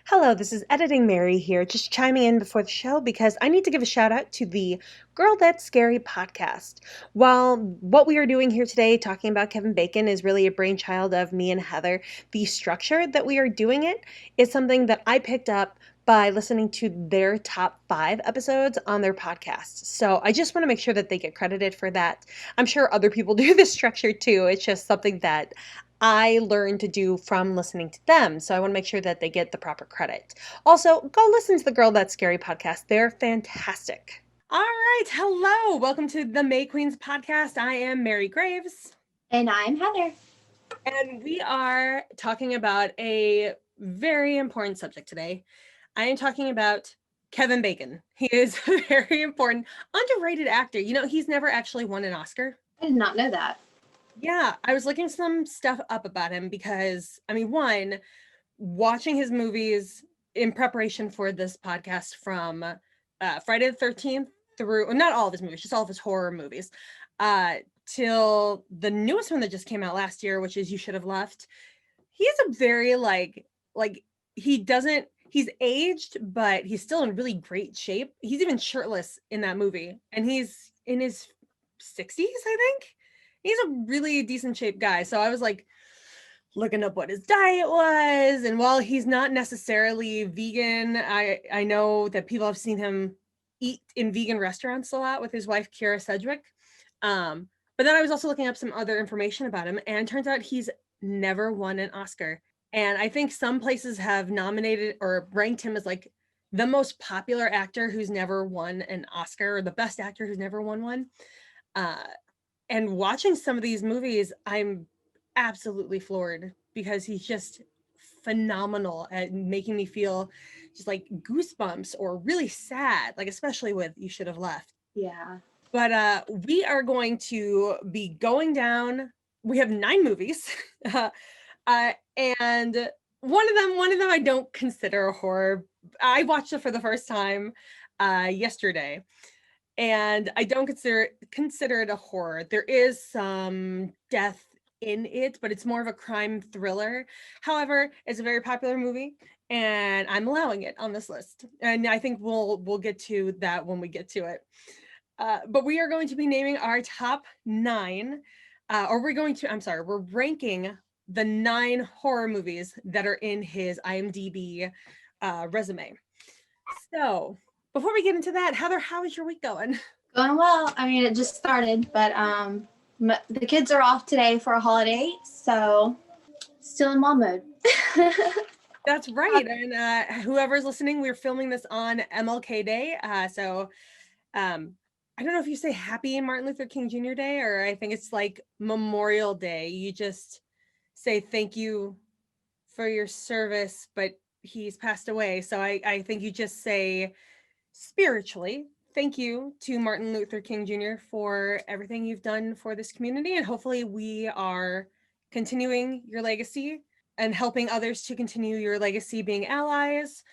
Hello, this is Editing Mary here, just chiming in before the show because I need to give a shout out to the Girl That's Scary podcast. While what we are doing here today, talking about Kevin Bacon, is really a brainchild of me and Heather, the structure that we are doing it is something that I picked up by listening to their top 5 episodes on their podcast. So I just want to make sure that they get credited for that. I'm sure other people do this structure too. It's just something that I learned to do from listening to them. So I want to make sure that they get the proper credit. Also, go listen to the Girl That's Scary podcast. They're fantastic. All right. Hello. Welcome to the May Queens podcast. I am Mary Graves. And I'm Heather. And we are talking about a very important subject today. I am talking about Kevin Bacon. He is a very important, underrated actor. You know, he's never actually won an Oscar. I did not know that. Yeah, I was looking some stuff up about him because, I mean, one, watching his movies in preparation for this podcast from Friday the 13th through, well, not all of his movies, just all of his horror movies, till the newest one that just came out last year, which is You Should Have Left. He's a very he's aged, but he's still in really great shape. He's even shirtless in that movie, and he's in his 60s, I think. He's a really decent shape guy. So I was like looking up what his diet was. And while he's not necessarily vegan, I know that people have seen him eat in vegan restaurants a lot with his wife, Kira Sedgwick. But then I was also looking up some other information about him, and it turns out he's never won an Oscar. And I think some places have nominated or ranked him as like the most popular actor who's never won an Oscar, or the best actor who's never won one. And watching some of these movies, I'm absolutely floored because he's just phenomenal at making me feel just like goosebumps or really sad, like especially with You Should Have Left. Yeah. But we are going to be going down. We have 9 movies, and one of them I don't consider a horror. I watched it for the first time yesterday, and I don't consider it a horror. There is some death in it, but it's more of a crime thriller. However, it's a very popular movie, and I'm allowing it on this list. And I think we'll get to that when we get to it. But we are going to be naming our top 9, we're ranking the 9 horror movies that are in his IMDb resume. So before we get into that, Heather, how is your week going? Going well. I mean, it just started, but the kids are off today for a holiday, so still in mom mode. That's right. And whoever's listening, we're filming this on MLK Day. So I don't know if you say Happy Martin Luther King Jr. Day, or I think it's like Memorial Day. You just say thank you for your service, but he's passed away. So I think you just say spiritually, thank you to Martin Luther King Jr. for everything you've done for this community. And hopefully we are continuing your legacy and helping others to continue your legacy, being allies,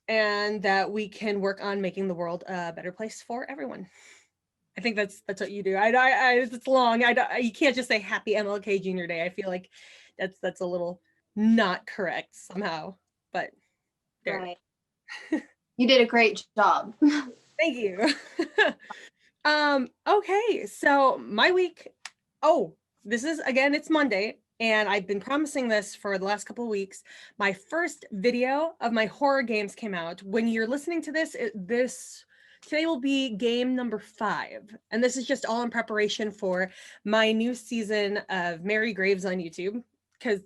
and that we can work on making the world a better place for everyone. I think that's what you do. It's long. You can't just say Happy MLK Jr. Day. I feel like that's a little not correct somehow. But there. Right. You did a great job. Thank you. Okay, so my week. Oh, this is again. It's Monday, and I've been promising this for the last couple of weeks. My first video of my horror games came out. When you're listening to this, today will be game number 5, and this is just all in preparation for my new season of Mary Graves on YouTube, because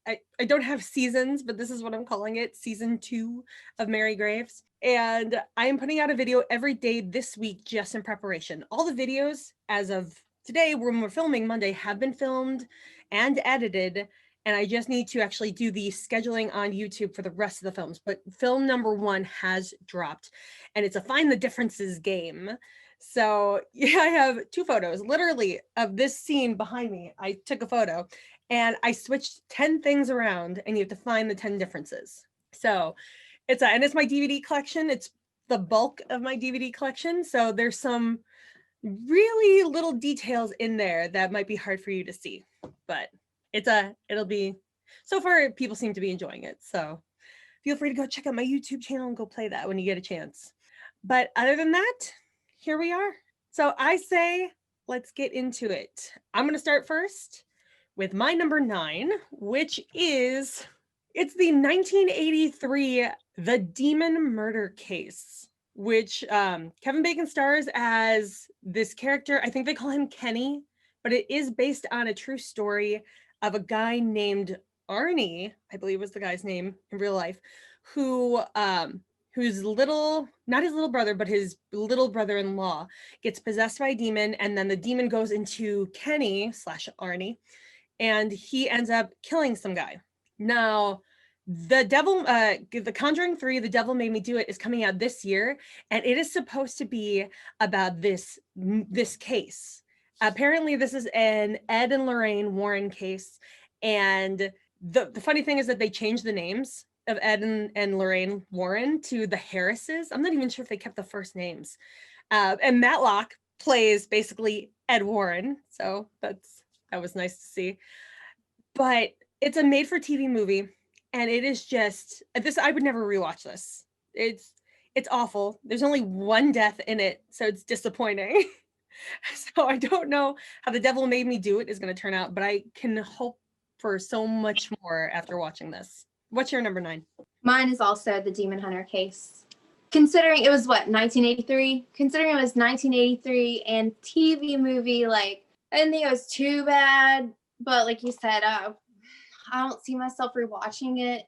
I don't have seasons, but this is what I'm calling it, season 2 of Mary Graves. And I am putting out a video every day this week just in preparation. All the videos as of today, when we're filming Monday, have been filmed and edited, and I just need to actually do the scheduling on YouTube for the rest of the films. But film number 1 has dropped, and it's a Find the Differences game. So yeah, I have 2 photos, literally, of this scene behind me. I took a photo, and I switched 10 things around, and you have to find the 10 differences. So it's my DVD collection. It's the bulk of my DVD collection. So there's some really little details in there that might be hard for you to see, but it'll be, so far people seem to be enjoying it. So feel free to go check out my YouTube channel and go play that when you get a chance. But other than that, here we are. So I say, let's get into it. I'm going to start first with my number 9, which is, it's the 1983 The Demon Murder Case, which Kevin Bacon stars as this character. I think they call him Kenny, but it is based on a true story of a guy named Arnie, I believe was the guy's name in real life, whose not his little brother, but his little brother-in-law gets possessed by a demon, and then the demon goes into Kenny / Arnie, and he ends up killing some guy. Now, The Conjuring 3, The Devil Made Me Do It, is coming out this year, and it is supposed to be about this case. Apparently, this is an Ed and Lorraine Warren case, and the funny thing is that they changed the names of Ed and Lorraine Warren to the Harrises. I'm not even sure if they kept the first names. And Matlock plays basically Ed Warren, so that was nice to see. But it's a made-for-TV movie, and it is just this. I would never rewatch this. It's awful. There's only one death in it, so it's disappointing. So I don't know how The Devil Made Me Do It is going to turn out, but I can hope for so much more after watching this. What's your number 9? Mine is also The Demon Hunter Case. Considering it was 1983? Considering it was 1983 and TV movie, like, I didn't think it was too bad, but like you said, I don't see myself rewatching it.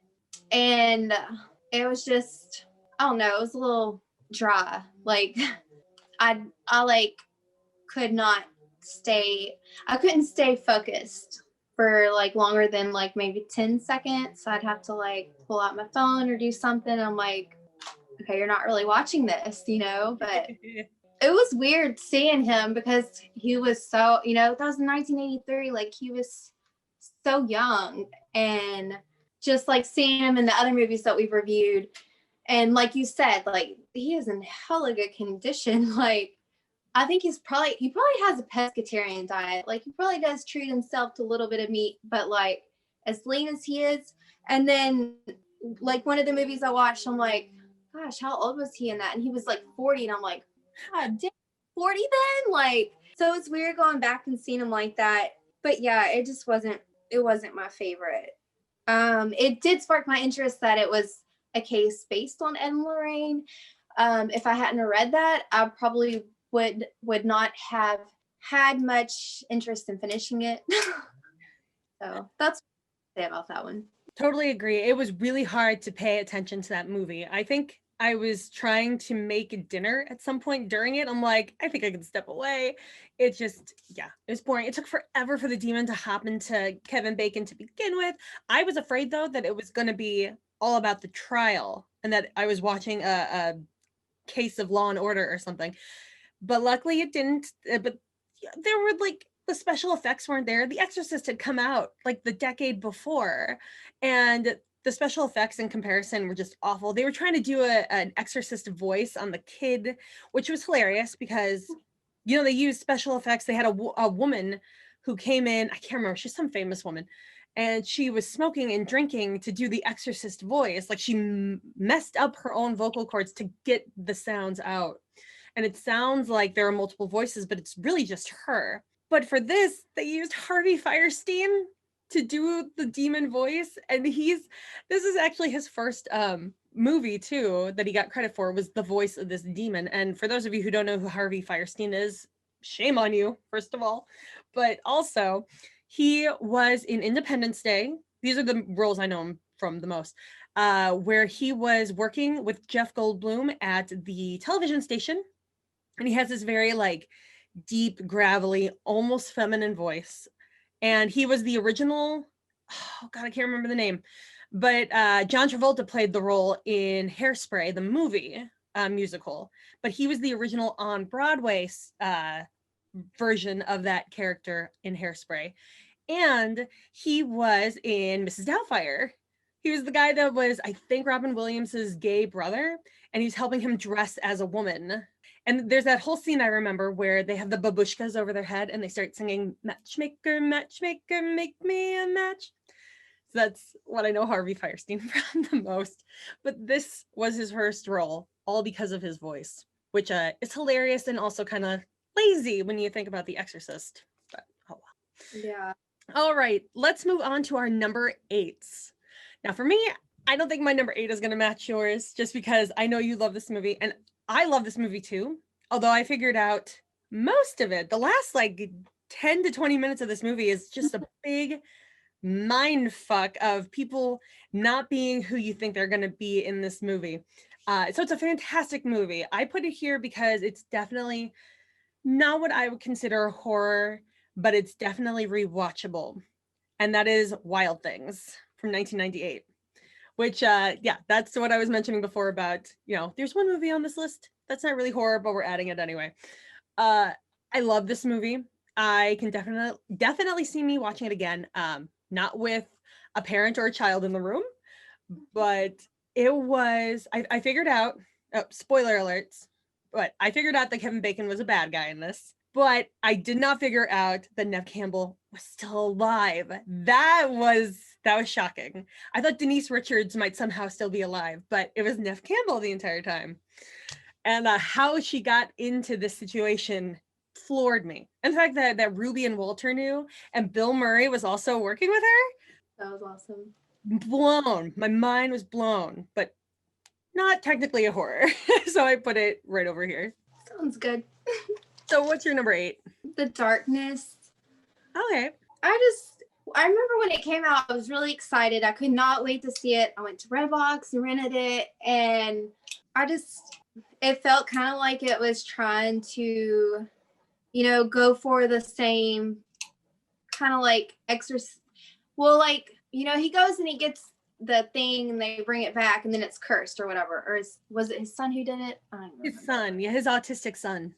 And it was just, I don't know, it was a little dry. Like, I couldn't stay focused for like longer than like maybe 10 seconds. So I'd have to like pull out my phone or do something. I'm like, okay, you're not really watching this, but it was weird seeing him because he was so, that was in 1983. Like, he was so young, and just like seeing him in the other movies that we've reviewed. And like you said, like, he is in hella good condition. Like, I think he probably has a pescatarian diet. Like, he probably does treat himself to a little bit of meat, but like, as lean as he is. And then like one of the movies I watched, I'm like, gosh, how old was he in that? And he was like 40. And I'm like, God damn, 40 then? Like, so it's weird going back and seeing him like that. But yeah, it wasn't my favorite. It did spark my interest that it was a case based on Ed and Lorraine. If I hadn't read that, I probably would not have had much interest in finishing it. So that's what I say about that one. Totally agree. It was really hard to pay attention to that movie. I think I was trying to make dinner at some point during it. I'm like, I think I can step away. It just, it was boring. It took forever for the demon to hop into Kevin Bacon to begin with. I was afraid, though, that it was going to be all about the trial and that I was watching a case of Law and Order or something. But luckily it didn't. But there were like, the special effects weren't there. The Exorcist had come out like the decade before, and the special effects in comparison were just awful. They were trying to do an Exorcist voice on the kid, which was hilarious because, they used special effects. They had a woman who came in, I can't remember, she's some famous woman, and she was smoking and drinking to do the Exorcist voice. Like, she messed up her own vocal cords to get the sounds out. And it sounds like there are multiple voices, but it's really just her. But for this, they used Harvey Fierstein to do the demon voice. And this is actually his first movie too, that he got credit for, was the voice of this demon. And for those of you who don't know who Harvey Fierstein is, shame on you, first of all. But also, he was in Independence Day. These are the roles I know him from the most, where he was working with Jeff Goldblum at the television station. And he has this very like deep, gravelly, almost feminine voice. And he was the original, oh God, I can't remember the name, but John Travolta played the role in Hairspray, the movie musical, but he was the original on Broadway version of that character in Hairspray. And he was in Mrs. Doubtfire. He was the guy that was, I think, Robin Williams's gay brother, and he's helping him dress as a woman. And there's that whole scene I remember where they have the babushkas over their head and they start singing, "Matchmaker, matchmaker, make me a match." That's what I know Harvey Fierstein from the most. But this was his first role, all because of his voice, which is hilarious and also kind of lazy when you think about The Exorcist. But oh well. Yeah. All right, let's move on to our number 8s. Now, for me, I don't think my number 8 is going to match yours, just because I know you love this movie, and I love this movie too. Although I figured out most of it, the last like 10 to 20 minutes of this movie is just a big mind fuck of people not being who you think they're going to be in this movie. So it's a fantastic movie. I put it here because it's definitely not what I would consider horror, but it's definitely rewatchable. And that is Wild Things from 1998. Which, yeah, that's what I was mentioning before about, there's one movie on this list that's not really horror, but we're adding it anyway. I love this movie. I can definitely see me watching it again. Not with a parent or a child in the room, but it was, I figured out, spoiler alerts, but I figured out that Kevin Bacon was a bad guy in this. But I did not figure out that Neve Campbell was still alive. That was shocking. I thought Denise Richards might somehow still be alive, but it was Neve Campbell the entire time. And how she got into this situation floored me. And the fact that Ruby and Walter knew, and Bill Murray was also working with her. That was awesome. Blown. My mind was blown, but not technically a horror. So I put it right over here. Sounds good. So what's your number 8? The Darkness. Okay. I remember when it came out, I was really excited. I could not wait to see it. I went to Redbox and rented it, and it felt kind of like it was trying to, go for the same kind of like exorcist. Well, like, he goes and he gets the thing and they bring it back and then it's cursed or whatever. Or was it his son who did it? I don't remember. His son, yeah, his autistic son.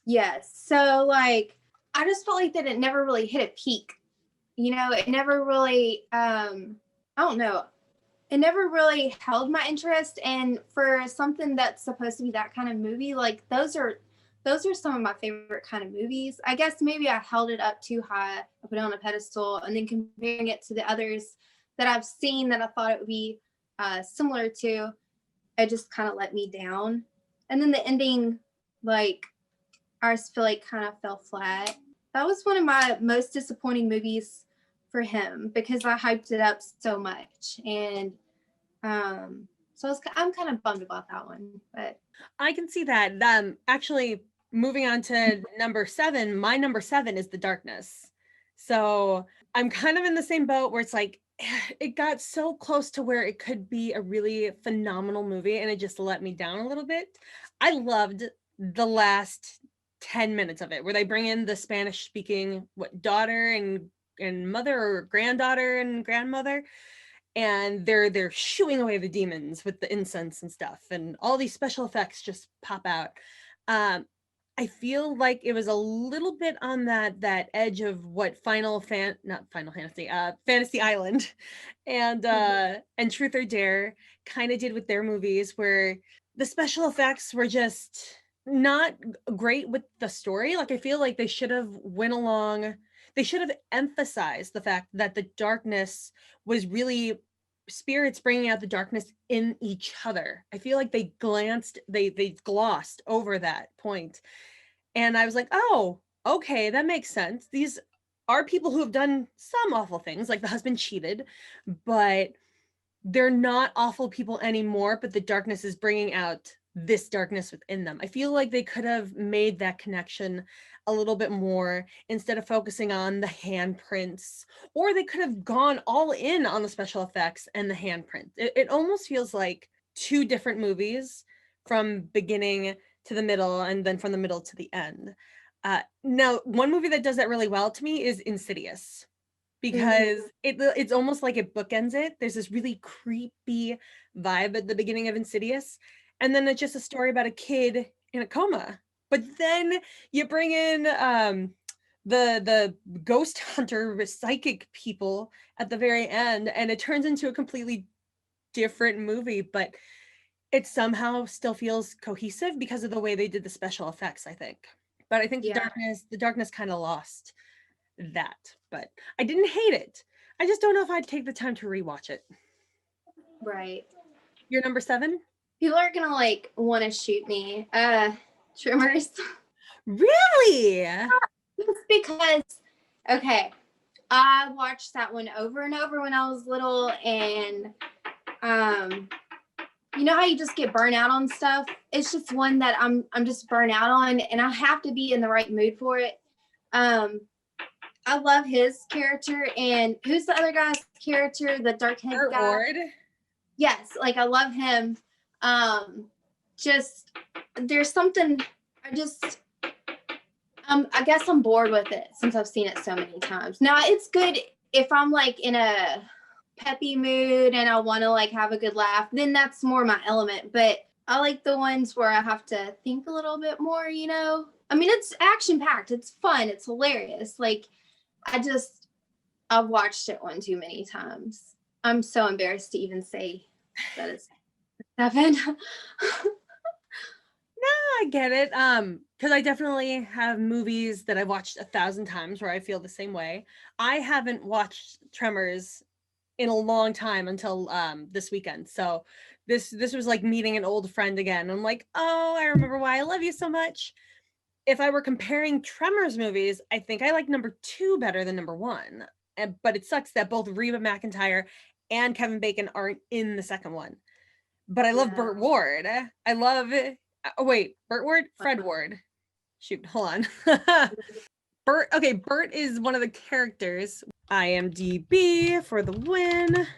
Yes. So like, I just felt like that it never really hit a peak. It never really, I don't know. It never really held my interest. And for something that's supposed to be that kind of movie, like those are some of my favorite kind of movies. I guess maybe I held it up too high. I put it on a pedestal, and then comparing it to the others that I've seen that I thought it would be similar to, it just kind of let me down. And then the ending, like, I just feel like kind of fell flat. That was one of my most disappointing movies for him because I hyped it up so much. And so I'm kind of bummed about that one. But I can see that. Actually, moving on to number 7, my number 7 is The Darkness. So I'm kind of in the same boat where it's like, it got so close to where it could be a really phenomenal movie and it just let me down a little bit. I loved the last 10 minutes of it where they bring in the Spanish speaking daughter and mother or granddaughter and grandmother, and they're shooing away the demons with the incense and stuff, and all these special effects just pop out. I feel like it was a little bit on that edge of what Fantasy Island and Truth or Dare kind of did with their movies, where the special effects were just not great with the story. Like I feel like they should have emphasized the fact that the darkness was really spirits bringing out the darkness in each other. I feel like they glossed over that point. And I was like, oh, okay, that makes sense. These are people who have done some awful things, like the husband cheated, but they're not awful people anymore, but the darkness is bringing out this darkness within them. I feel like they could have made that connection a little bit more instead of focusing on the handprints, or they could have gone all in on the special effects and the handprint. It almost feels like 2 different movies from beginning to the middle and then from the middle to the end. Now, one movie that does that really well to me is Insidious, because it's almost like it bookends it. There's this really creepy vibe at the beginning of Insidious, and then it's just a story about a kid in a coma. But then you bring in the ghost hunter psychic people at the very end, and it turns into a completely different movie, but it somehow still feels cohesive because of the way they did the special effects, I think. But I think the darkness kind of lost that, but I didn't hate it. I just don't know if I'd take the time to rewatch it. Right. Your number 7? People are gonna like want to shoot me. Tremors. Really? Just because, okay, I watched that one over and over when I was little, and you know how you just get burnt out on stuff? It's just one that I'm just burnt out on, and I have to be in the right mood for it. I love his character, and who's the other guy's character? The dark-haired Burt guy. Ward. Yes, like I love him. Just there's something I guess I'm bored with it since I've seen it so many times. Now it's good if I'm like in a peppy mood and I want to like have a good laugh, then that's more my element. But I like the ones where I have to think a little bit more, you know? I mean, it's action packed, it's fun, it's hilarious. Like I've watched it one too many times. I'm so embarrassed to even say that it's 7. I get it. Because I definitely have movies that I've watched 1,000 times where I feel the same way. I haven't watched Tremors in a long time until this weekend. So this was like meeting an old friend again. I'm like, oh, I remember why I love you so much. If I were comparing Tremors movies, I think I like number 2 better than number 1. But it sucks that both Reba McEntire and Kevin Bacon aren't in the second one. But I love Burt Ward. I love Burt Ward? Fred Ward. Shoot, hold on. Burt is one of the characters. IMDb for the win.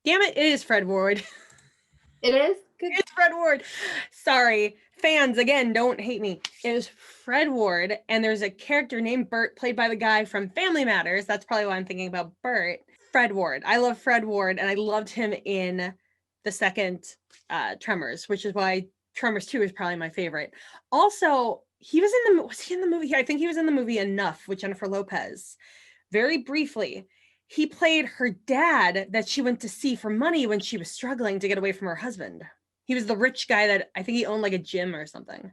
Damn it, it is Fred Ward. It is? Good. It's Fred Ward. Sorry. Fans, again, don't hate me. It is Fred Ward, and there's a character named Burt played by the guy from Family Matters. That's probably why I'm thinking about Burt. Fred Ward. I love Fred Ward, and I loved him in the second Tremors, which is why Tremors 2 is probably my favorite. Also, was he in the movie? I think he was in the movie Enough with Jennifer Lopez. Very briefly. He played her dad that she went to see for money when she was struggling to get away from her husband. He was the rich guy that I think he owned like a gym or something.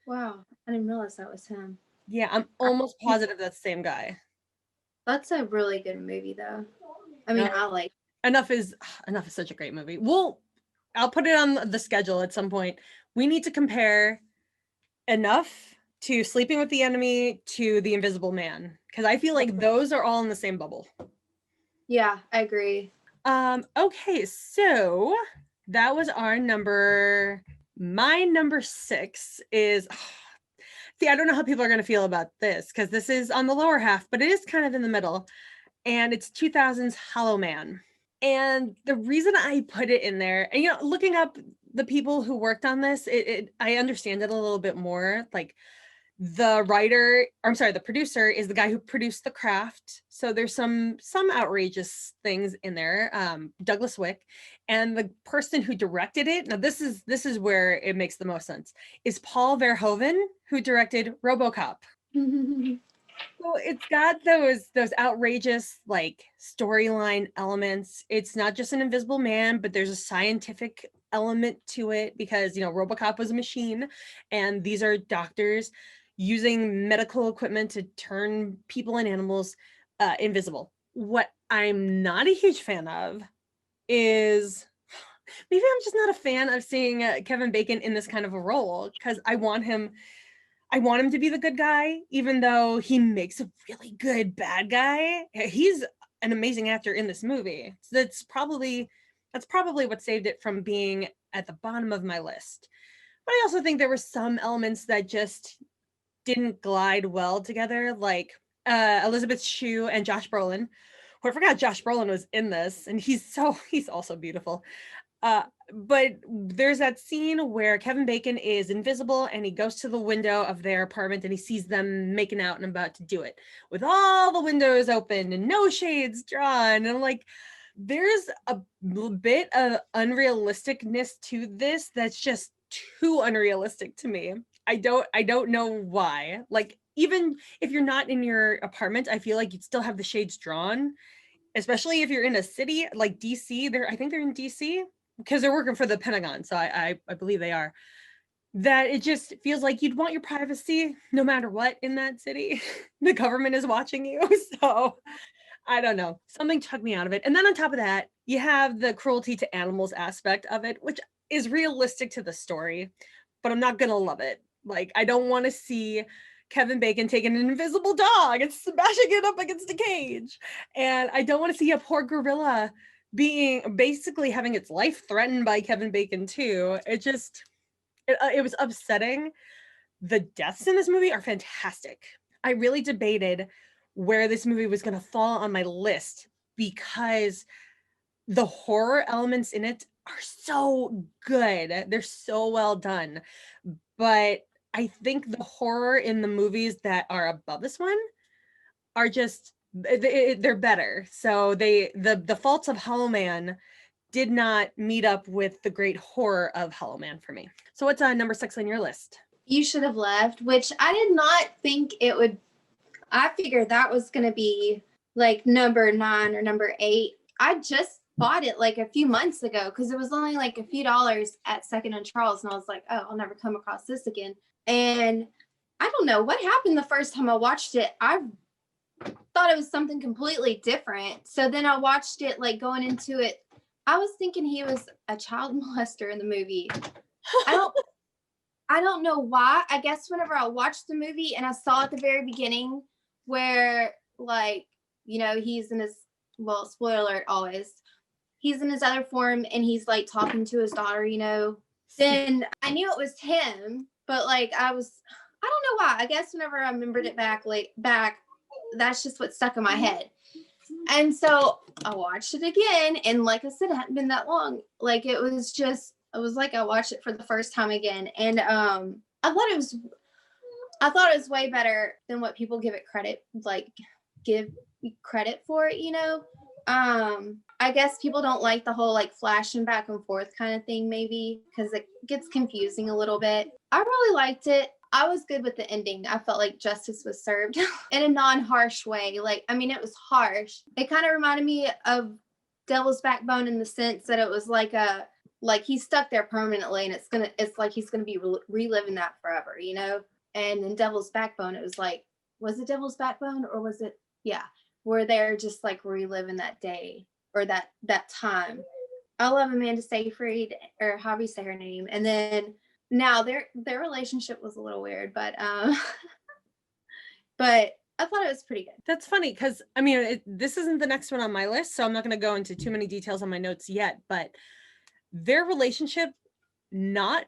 Wow, I didn't realize that was him. Yeah, I'm almost positive that's the same guy. That's a really good movie, though. I mean, I like Enough is such a great movie. I'll put it on the schedule at some point. We need to compare Enough to Sleeping with the Enemy to The Invisible Man, because I feel like those are all in the same bubble. Yeah, I agree. Okay, so that was our number. My number 6 is, see, I don't know how people are going to feel about this because this is on the lower half, but it is kind of in the middle, and it's 2000's Hollow Man. And the reason I put it in there, and looking up the people who worked on this, I understand it a little bit more. Like the producer is the guy who produced The Craft. So there's some outrageous things in there. Douglas Wick, and the person who directed it. Now this is where it makes the most sense. Is Paul Verhoeven, who directed RoboCop. So it's got those outrageous like storyline elements. It's not just an invisible man, but there's a scientific element to it because RoboCop was a machine, and these are doctors using medical equipment to turn people and animals invisible. What I'm not a huge fan of is, maybe I'm just not a fan of seeing Kevin Bacon in this kind of a role, because I want him to be the good guy, even though he makes a really good bad guy. He's an amazing actor in this movie. So that's probably what saved it from being at the bottom of my list. But I also think there were some elements that just didn't glide well together, like Elizabeth Shue and Josh Brolin, who I forgot Josh Brolin was in this, and he's also beautiful. But there's that scene where Kevin Bacon is invisible and he goes to the window of their apartment and he sees them making out and about to do it with all the windows open and no shades drawn. And I'm like, there's a bit of unrealisticness to this that's just too unrealistic to me. I don't know why. Like, even if you're not in your apartment, I feel like you'd still have the shades drawn, especially if you're in a city like DC. I think they're in DC because they're working for the Pentagon. So I believe they are. That it just feels like you'd want your privacy no matter what in that city. The government is watching you. So I don't know. Something took me out of it. And then on top of that, you have the cruelty to animals aspect of it, which is realistic to the story, but I'm not going to love it. Like, I don't want to see Kevin Bacon taking an invisible dog and smashing it up against a cage. And I don't want to see a poor gorilla being basically having its life threatened by Kevin Bacon too. It was upsetting. The deaths in this movie are fantastic. I really debated where this movie was going to fall on my list because the horror elements in it are so good. They're so well done. But I think the horror in the movies that are above this one are just they're better. So the faults of Hollow Man did not meet up with the great horror of Hollow Man for me. So what's number 6 on your list? You Should Have Left, which I did not think it would. I figured that was going to be like number 9 or number 8. I just bought it like a few months ago because it was only like a few dollars at Second and Charles, and I was like, oh, I'll never come across this again. And I don't know what happened the first time I watched it. I thought it was something completely different. So then I watched it, like going into it, I was thinking he was a child molester in the movie. I don't know why. I guess whenever I watched the movie and I saw at the very beginning where, like, you know, he's in his, well, spoiler alert always, he's in his other form and he's like talking to his daughter, you know, then I knew it was him, but like I don't know why. I guess whenever I remembered it back, that's just what stuck in my head. And so I watched it again, and like I said, it hadn't been that long. Like it was like I watched it for the first time again, and I thought it was way better than what people give credit for it, you know. I guess people don't like the whole like flashing back and forth kind of thing, maybe because it gets confusing a little bit. I really liked it. I was good with the ending. I felt like justice was served in a non-harsh way. Like, I mean, it was harsh. It kind of reminded me of Devil's Backbone in the sense that it was like he's stuck there permanently, and it's like he's gonna be reliving that forever, you know. And in Devil's Backbone, it was like, was it Devil's Backbone or was it? Yeah, where they're just like reliving that day or that time. I love Amanda Seyfried, or however you say her name, and then. Now their relationship was a little weird, but but I thought it was pretty good. That's funny because I mean this isn't the next one on my list, so I'm not going to go into too many details on my notes yet. But their relationship, the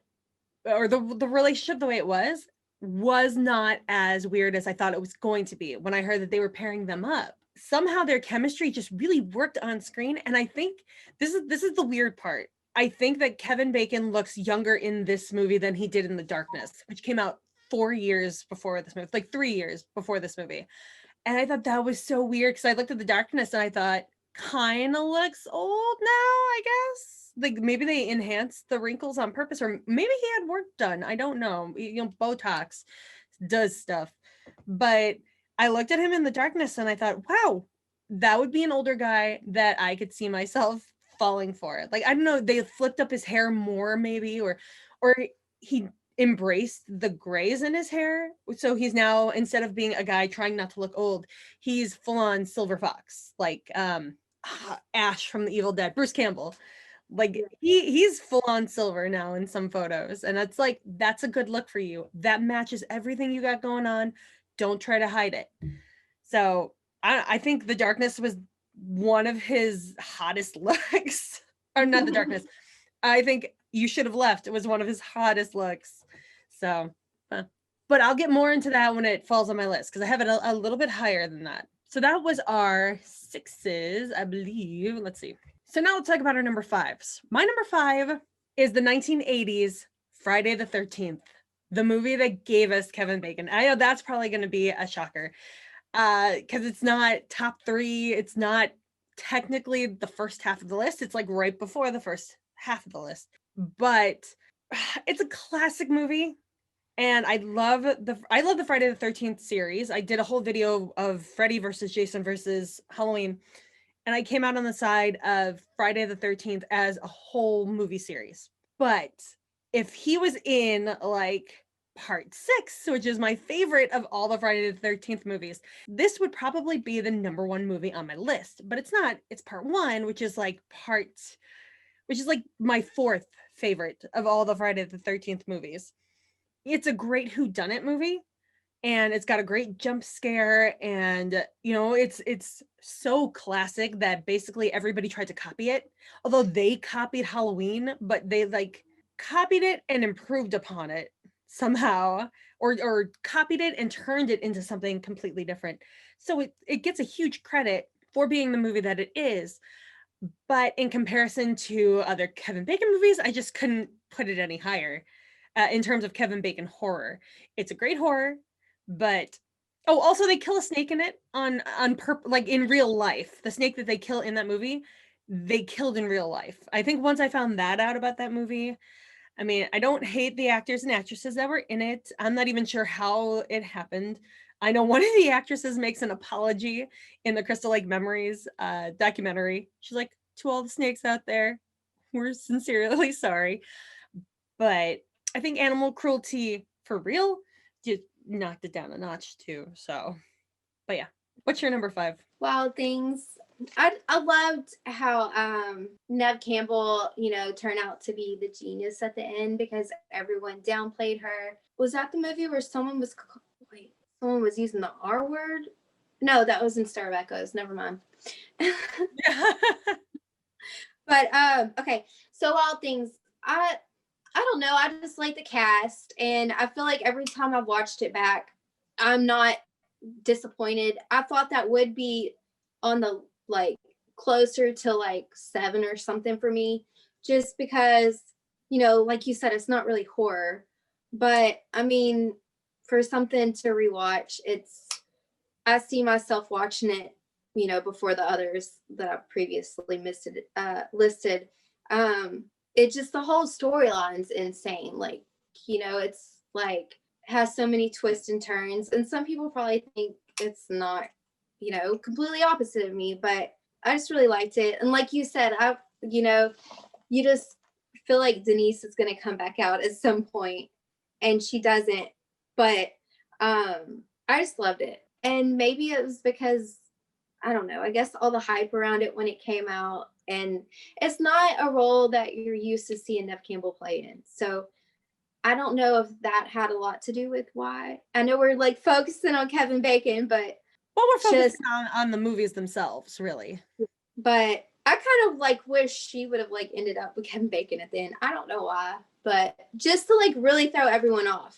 relationship the way it was not as weird as I thought it was going to be when I heard that they were pairing them up. Somehow their chemistry just really worked on screen, and I think this is the weird part. I think that Kevin Bacon looks younger in this movie than he did in The Darkness, which came out 4 years before this movie, like 3 years before this movie. And I thought that was so weird because I looked at The Darkness and I thought, kind of looks old now, I guess. Like maybe they enhanced the wrinkles on purpose, or maybe he had work done. I don't know. You know, Botox does stuff. But I looked at him in The Darkness and I thought, wow, that would be an older guy that I could see myself falling for it. Like, I don't know, they flipped up his hair more maybe, or he embraced the grays in his hair. So he's now, instead of being a guy trying not to look old, he's full on Silver Fox, like Ash from the Evil Dead, Bruce Campbell. Like he's full on silver now in some photos. And that's like, that's a good look for you. That matches everything you got going on. Don't try to hide it. So I think The Darkness was one of his hottest looks. Or not The Darkness. I think You Should Have Left. It was one of his hottest looks. So, but I'll get more into that when it falls on my list because I have it a little bit higher than that. So that was our 6s, I believe. Let's see. So now let's talk about our number 5s. My number 5 is the 1980s Friday the 13th, the movie that gave us Kevin Bacon. I know that's probably going to be a shocker because it's not top 3. It's not technically the first half of the list. It's like right before the first half of the list. But it's a classic movie. And I love the Friday the 13th series. I did a whole video of Freddy versus Jason versus Halloween. And I came out on the side of Friday the 13th as a whole movie series. But if he was in like Part 6, which is my favorite of all the Friday the 13th movies. This would probably be the number one movie on my list, but it's not. It's Part 1, which is like my fourth favorite of all the Friday the 13th movies. It's a great whodunit movie, and it's got a great jump scare, and it's so classic that basically everybody tried to copy it. Although they copied Halloween, but they like copied it and improved upon it somehow, or copied it and turned it into something completely different. So it gets a huge credit for being the movie that it is. But in comparison to other Kevin Bacon movies, I just couldn't put it any higher in terms of Kevin Bacon horror. It's a great horror, but also they kill a snake in it like in real life. The snake that they kill in that movie, they killed in real life. I think once I found that out about that movie, I mean, I don't hate the actors and actresses that were in it. I'm not even sure how it happened. I know one of the actresses makes an apology in the Crystal Lake Memories documentary. She's like, to all the snakes out there, we're sincerely sorry. But I think animal cruelty for real just knocked it down a notch too. So, but yeah. What's your number 5? Wild Things. I loved how Nev Campbell, turned out to be the genius at the end because everyone downplayed her. Was that the movie where someone was using the R word? No, that was in Star of Echoes. Never mind. But okay, so Wild Things. I don't know. I just like the cast, and I feel like every time I've watched it back, I'm not disappointed. I thought that would be on the closer to 7 or something for me, just because like you said, it's not really horror, but I mean, for something to rewatch, I see myself watching it before the others that I've previously listed. It just, the whole storyline's insane. It's has so many twists and turns, and some people probably think it's not completely opposite of me, but I just really liked it. And like you said, you just feel like Denise is going to come back out at some point, and she doesn't, but I just loved it. And maybe it was because, I don't know, I guess all the hype around it when it came out, and it's not a role that you're used to seeing Nev Campbell play in, so I don't know if that had a lot to do with why. I know we're focusing on Kevin Bacon, but we're focusing on the movies themselves, really. But I kind of wish she would have ended up with Kevin Bacon at the end. I don't know why, but just to really throw everyone off,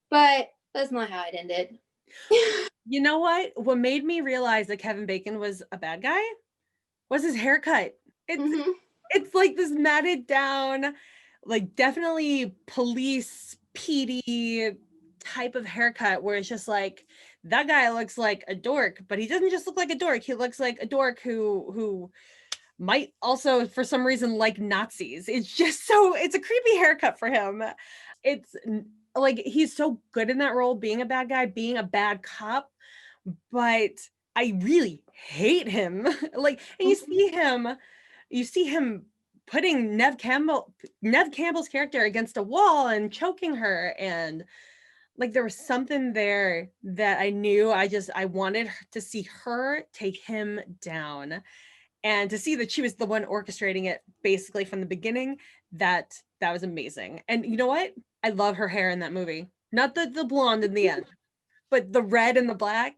But that's not how it ended. You know what? What made me realize that Kevin Bacon was a bad guy was his haircut. It's like this matted down, definitely police PD type of haircut where it's just that guy looks like a dork, but he doesn't just look like a dork. He looks like a dork who might also for some reason like Nazis. It's a creepy haircut for him. It's he's so good in that role, being a bad guy, being a bad cop, but I really hate him. And you see him putting Nev Campbell's character against a wall and choking her, and there was something there that I knew I wanted to see her take him down, and to see that she was the one orchestrating it basically from the beginning. That was amazing. And you know what? I love her hair in that movie. Not the blonde in the end, but the red and the black.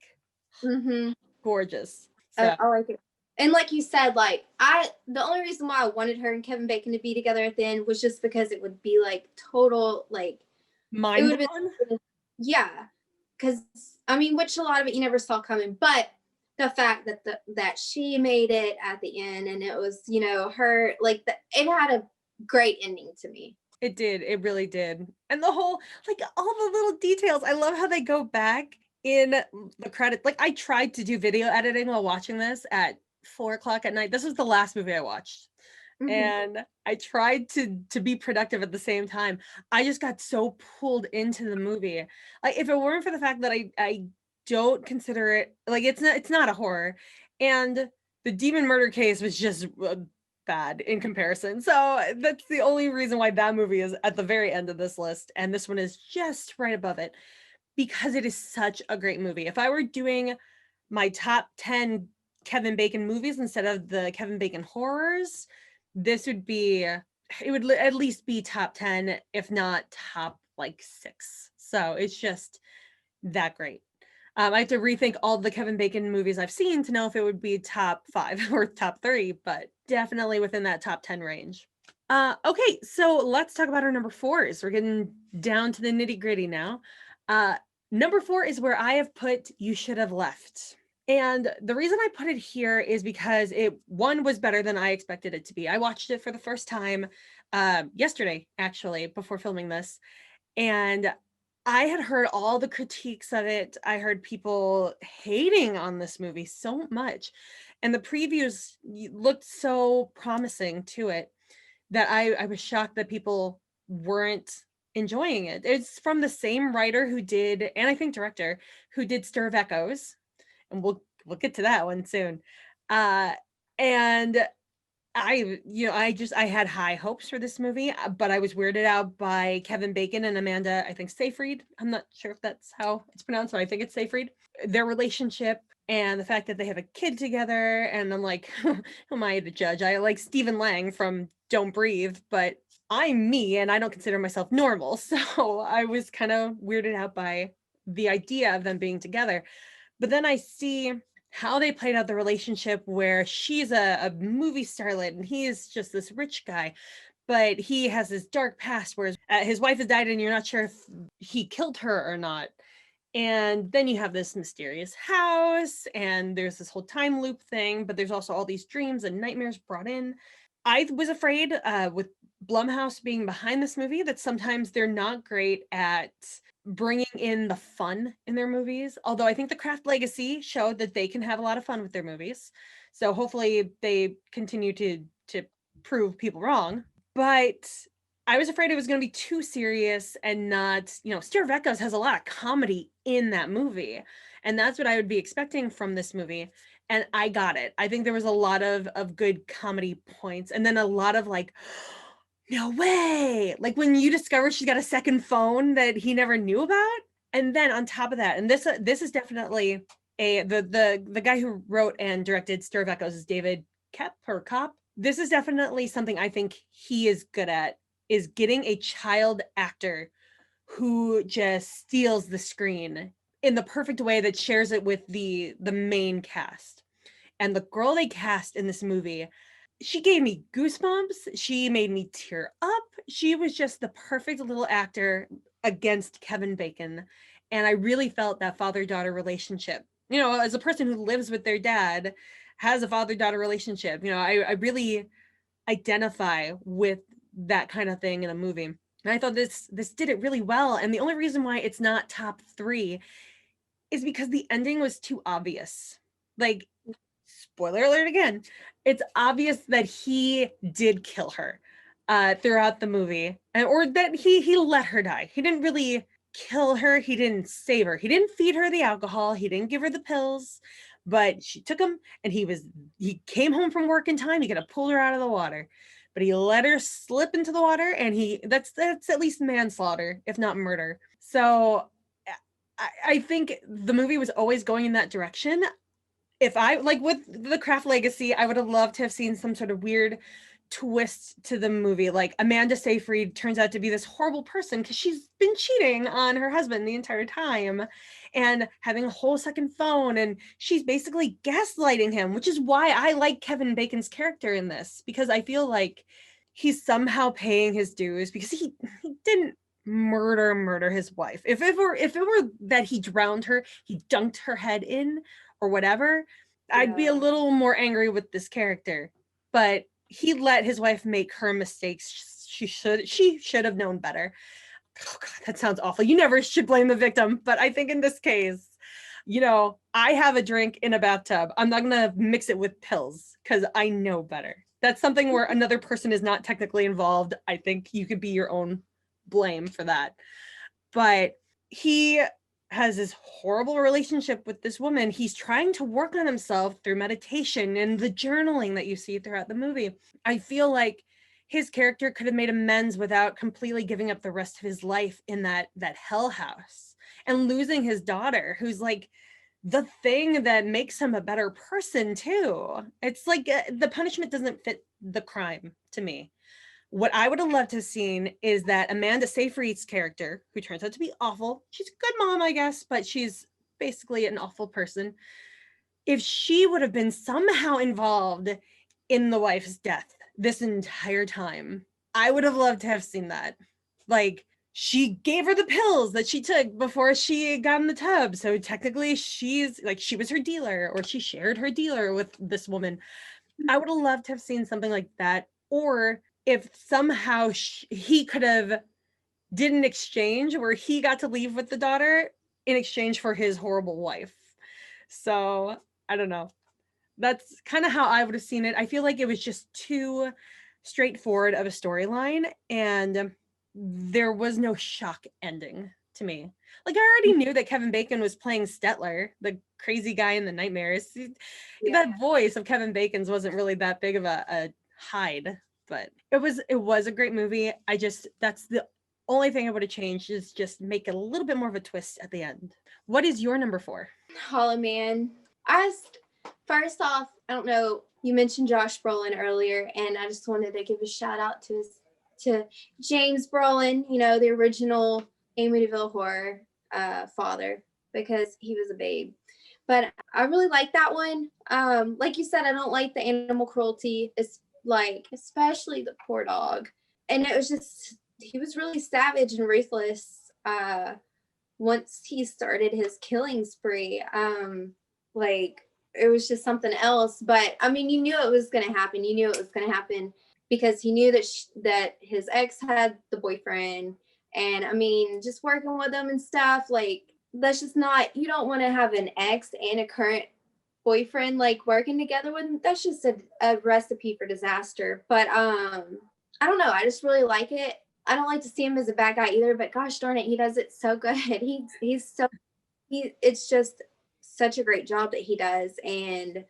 Gorgeous. So. I like it. And like you said, the only reason why I wanted her and Kevin Bacon to be together at the end was just because it would be total mind blown. Yeah, because I mean, which a lot of it you never saw coming, but the fact that she made it at the end, and it was her it had a great ending to me. It did. It really did. And the whole all the little details. I love how they go back in the credits. I tried to do video editing while watching this at 4:00 at night. This was the last movie I watched. And I tried to be productive at the same time. I just got so pulled into the movie. If it weren't for the fact that I don't consider it it's not a horror, and the demon murder case was just bad in comparison. So that's the only reason why that movie is at the very end of this list. And this one is just right above it because it is such a great movie. If I were doing my top 10 Kevin Bacon movies instead of the Kevin Bacon horrors, this would be, it would at least be top 10, if not top like 6. So it's just that great. I have to rethink all the Kevin Bacon movies I've seen to know if it would be top 5 or top 3, but definitely within that top 10 range. Okay, so let's talk about our number 4s. We're getting down to the nitty gritty now. Number 4 is where I have put You Should Have Left. And the reason I put it here is because it, one, was better than I expected it to be. I watched it for the first time yesterday, actually, before filming this. And I had heard all the critiques of it. I heard people hating on this movie so much. And the previews looked so promising to it that I was shocked that people weren't enjoying it. It's from the same writer who did, and I think director, who did Stir of Echoes. And we'll get to that one soon. And I had high hopes for this movie, but I was weirded out by Kevin Bacon and Amanda, I think Seyfried. I'm not sure if that's how it's pronounced, but I think it's Seyfried. Their relationship and the fact that they have a kid together. And I'm like, who am I to judge? I like Stephen Lang from Don't Breathe, but I'm me and I don't consider myself normal. So I was kind of weirded out by the idea of them being together. But then I see how they played out the relationship where she's a movie starlet and he is just this rich guy, but he has this dark past where his wife has died and you're not sure if he killed her or not. And then you have this mysterious house and there's this whole time loop thing, but there's also all these dreams and nightmares brought in. I was afraid with Blumhouse being behind this movie that sometimes they're not great at bringing in the fun in their movies. Although I think The Craft Legacy showed that they can have a lot of fun with their movies. So hopefully they continue to prove people wrong. But I was afraid it was going to be too serious and not, Stir of Echoes has a lot of comedy in that movie. And that's what I would be expecting from this movie. And I got it. I think there was a lot of good comedy points and then a lot of like, no way. Like when you discover she's got a second phone that he never knew about. And then on top of that, and this is definitely the guy who wrote and directed Stir of Echoes is David Kopp. This is definitely something I think he is good at, is getting a child actor who just steals the screen in the perfect way that shares it with the main cast. And the girl they cast in this movie, she gave me goosebumps. She made me tear up. She was just the perfect little actor against Kevin Bacon. And I really felt that father-daughter relationship. As a person who lives with their dad, has a father-daughter relationship, I really identify with that kind of thing in a movie. And I thought this did it really well. And the only reason why it's not top 3 is because the ending was too obvious. Like, spoiler alert again, it's obvious that he did kill her throughout the movie, or that he let her die. He didn't really kill her. He didn't save her. He didn't feed her the alcohol. He didn't give her the pills, but she took him and he came home from work in time. He could have pulled her out of the water, but he let her slip into the water, and that's at least manslaughter, if not murder. So I think the movie was always going in that direction. If I, like with The Craft Legacy, I would have loved to have seen some sort of weird twist to the movie. Like Amanda Seyfried turns out to be this horrible person because she's been cheating on her husband the entire time and having a whole second phone. And she's basically gaslighting him, which is why I like Kevin Bacon's character in this, because I feel like he's somehow paying his dues because he didn't murder his wife. If it were that he drowned her, he dunked her head in or whatever, I'd be a little more angry with this character. But he let his wife make her mistakes. She should have known better. Oh God, that sounds awful. You never should blame the victim. But I think in this case, I have a drink in a bathtub. I'm not gonna mix it with pills because I know better. That's something where another person is not technically involved. I think you could be your own blame for that. But he has this horrible relationship with this woman. He's trying to work on himself through meditation and the journaling that you see throughout the movie. I feel like his character could have made amends without completely giving up the rest of his life in that hell house and losing his daughter, who's like the thing that makes him a better person too. It's like the punishment doesn't fit the crime to me. What I would have loved to have seen is that Amanda Seyfried's character, who turns out to be awful, she's a good mom, I guess, but she's basically an awful person. If she would have been somehow involved in the wife's death this entire time, I would have loved to have seen that. Like, she gave her the pills that she took before she got in the tub. So technically she's like, she was her dealer, or she shared her dealer with this woman. I would have loved to have seen something like that. Or if somehow he could have did an exchange where he got to leave with the daughter in exchange for his horrible wife. So I don't know. That's kind of how I would have seen it. I feel like it was just too straightforward of a storyline, and there was no shock ending to me. Like, I already knew that Kevin Bacon was playing Stetler, the crazy guy in the nightmares. That voice of Kevin Bacon's wasn't really that big of a hide, but it was a great movie. That's the only thing I would have changed, is just make it a little bit more of a twist at the end. What is your number 4? Hollow Man. First off, I don't know, you mentioned Josh Brolin earlier, and I just wanted to give a shout out to James Brolin, the original Amityville Horror father, because he was a babe. But I really like that one. Like you said, I don't like the animal cruelty. It's like, especially the poor dog. And it was just, he was really savage and ruthless once he started his killing spree. Like, it was just something else. But I mean, you knew it was going to happen. You knew it was going to happen because he knew that his ex had the boyfriend. And I mean, just working with them and stuff, like, that's just not, you don't want to have an ex and a current boyfriend like working together with them. That's just a recipe for disaster. But I don't know, I just really like it. I don't like to see him as a bad guy either, but gosh darn it, he does it so good. It's just such a great job that he does, and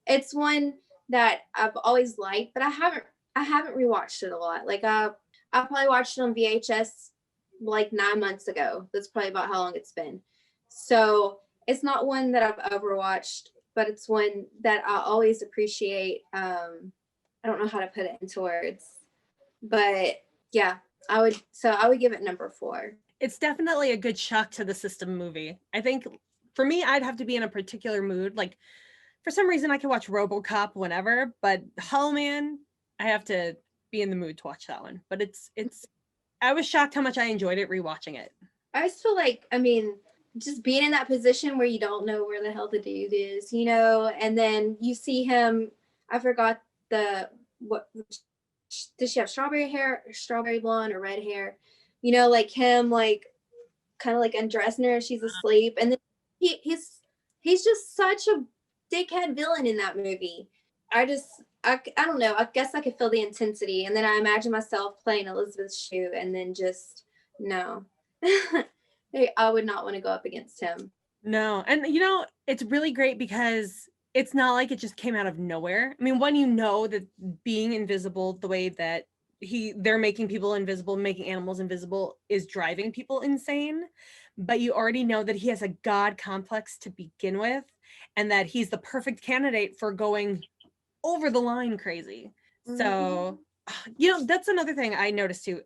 it's one that I've always liked, but I haven't rewatched it a lot. Like I probably watched it on VHS like 9 months ago. That's probably about how long it's been. So it's not one that I've overwatched, but it's one that I always appreciate. I don't know how to put it into words, but yeah, I would give it number 4. It's definitely a good shock to the system movie. I think for me, I'd have to be in a particular mood. Like, for some reason, I can watch RoboCop whenever, but Hollow Man, I have to be in the mood to watch that one. But I was shocked how much I enjoyed it rewatching it. I just feel like, I mean, just being in that position where you don't know where the hell the dude is, and then you see him, I forgot what, does she have strawberry hair, strawberry blonde, or red hair? Like him, like kind of like undressing her, she's asleep. And then he's just such a dickhead villain in that movie. I don't know. I guess I could feel the intensity. And then I imagine myself playing Elizabeth's shoe, and then just, no. I would not want to go up against him. No. And, it's really great because it's not like it just came out of nowhere. I mean, when that being invisible the way that they're making people invisible, making animals invisible, is driving people insane. But you already know that he has a God complex to begin with, and that he's the perfect candidate for going over the line crazy. So, that's another thing I noticed too.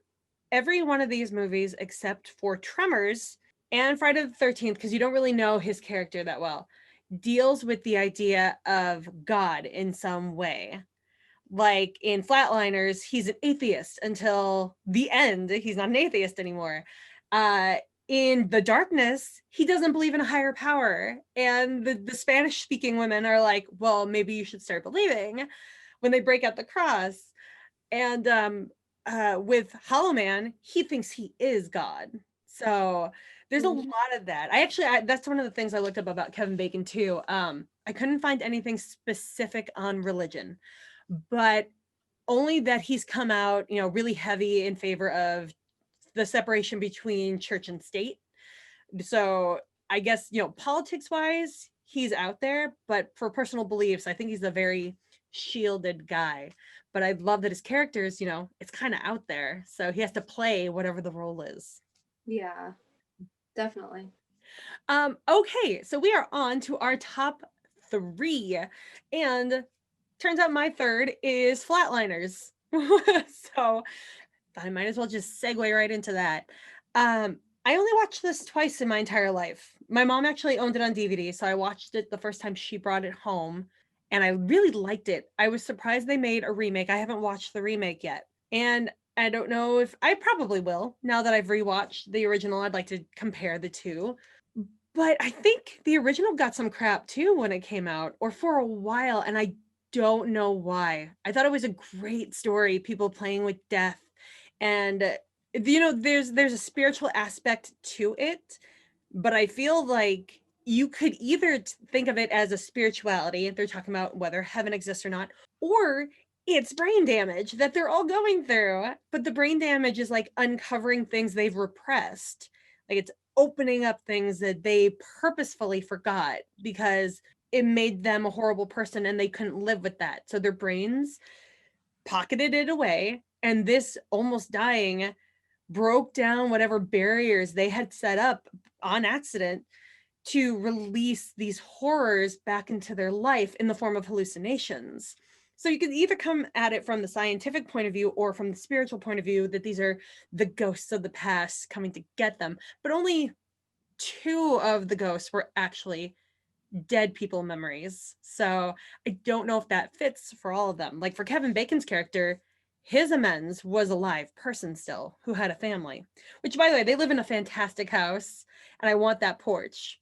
Every one of these movies, except for Tremors and Friday the 13th, because you don't really know his character that well, deals with the idea of God in some way. Like in Flatliners, he's an atheist until the end. He's not an atheist anymore. In The Darkness, he doesn't believe in a higher power. And the Spanish-speaking women are like, well, maybe you should start believing, when they break out the cross. And with Hollow Man, he thinks he is God. So there's a lot of that. That's one of the things I looked up about Kevin Bacon too. I couldn't find anything specific on religion, but only that he's come out, really heavy in favor of the separation between church and state. So I guess, politics wise, he's out there, but for personal beliefs, I think he's a very shielded guy. But I love that his characters, it's kind of out there. So he has to play whatever the role is. Yeah, definitely. Okay, so we are on to our top 3. And turns out my third is Flatliners. So I might as well just segue right into that. I only watched this twice in my entire life. My mom actually owned it on DVD, so I watched it the first time she brought it home, and I really liked it. I was surprised they made a remake. I haven't watched the remake yet, and I don't know if I probably will. Now that I've rewatched the original, I'd like to compare the two. But I think the original got some crap too when it came out, or for a while, and I don't know why. I thought it was a great story, people playing with death, and there's a spiritual aspect to it, but I feel like you could either think of it as a spirituality, they're talking about whether heaven exists or not, or it's brain damage that they're all going through, but the brain damage is like uncovering things they've repressed. Like it's opening up things that they purposefully forgot because it made them a horrible person and they couldn't live with that. So their brains pocketed it away, and this almost dying broke down whatever barriers they had set up on accident to release these horrors back into their life in the form of hallucinations. So you can either come at it from the scientific point of view or from the spiritual point of view, that these are the ghosts of the past coming to get them. But only 2 of the ghosts were actually dead people memories. So I don't know if that fits for all of them. Like for Kevin Bacon's character, his amends was a live person still who had a family, which by the way, they live in a fantastic house and I want that porch.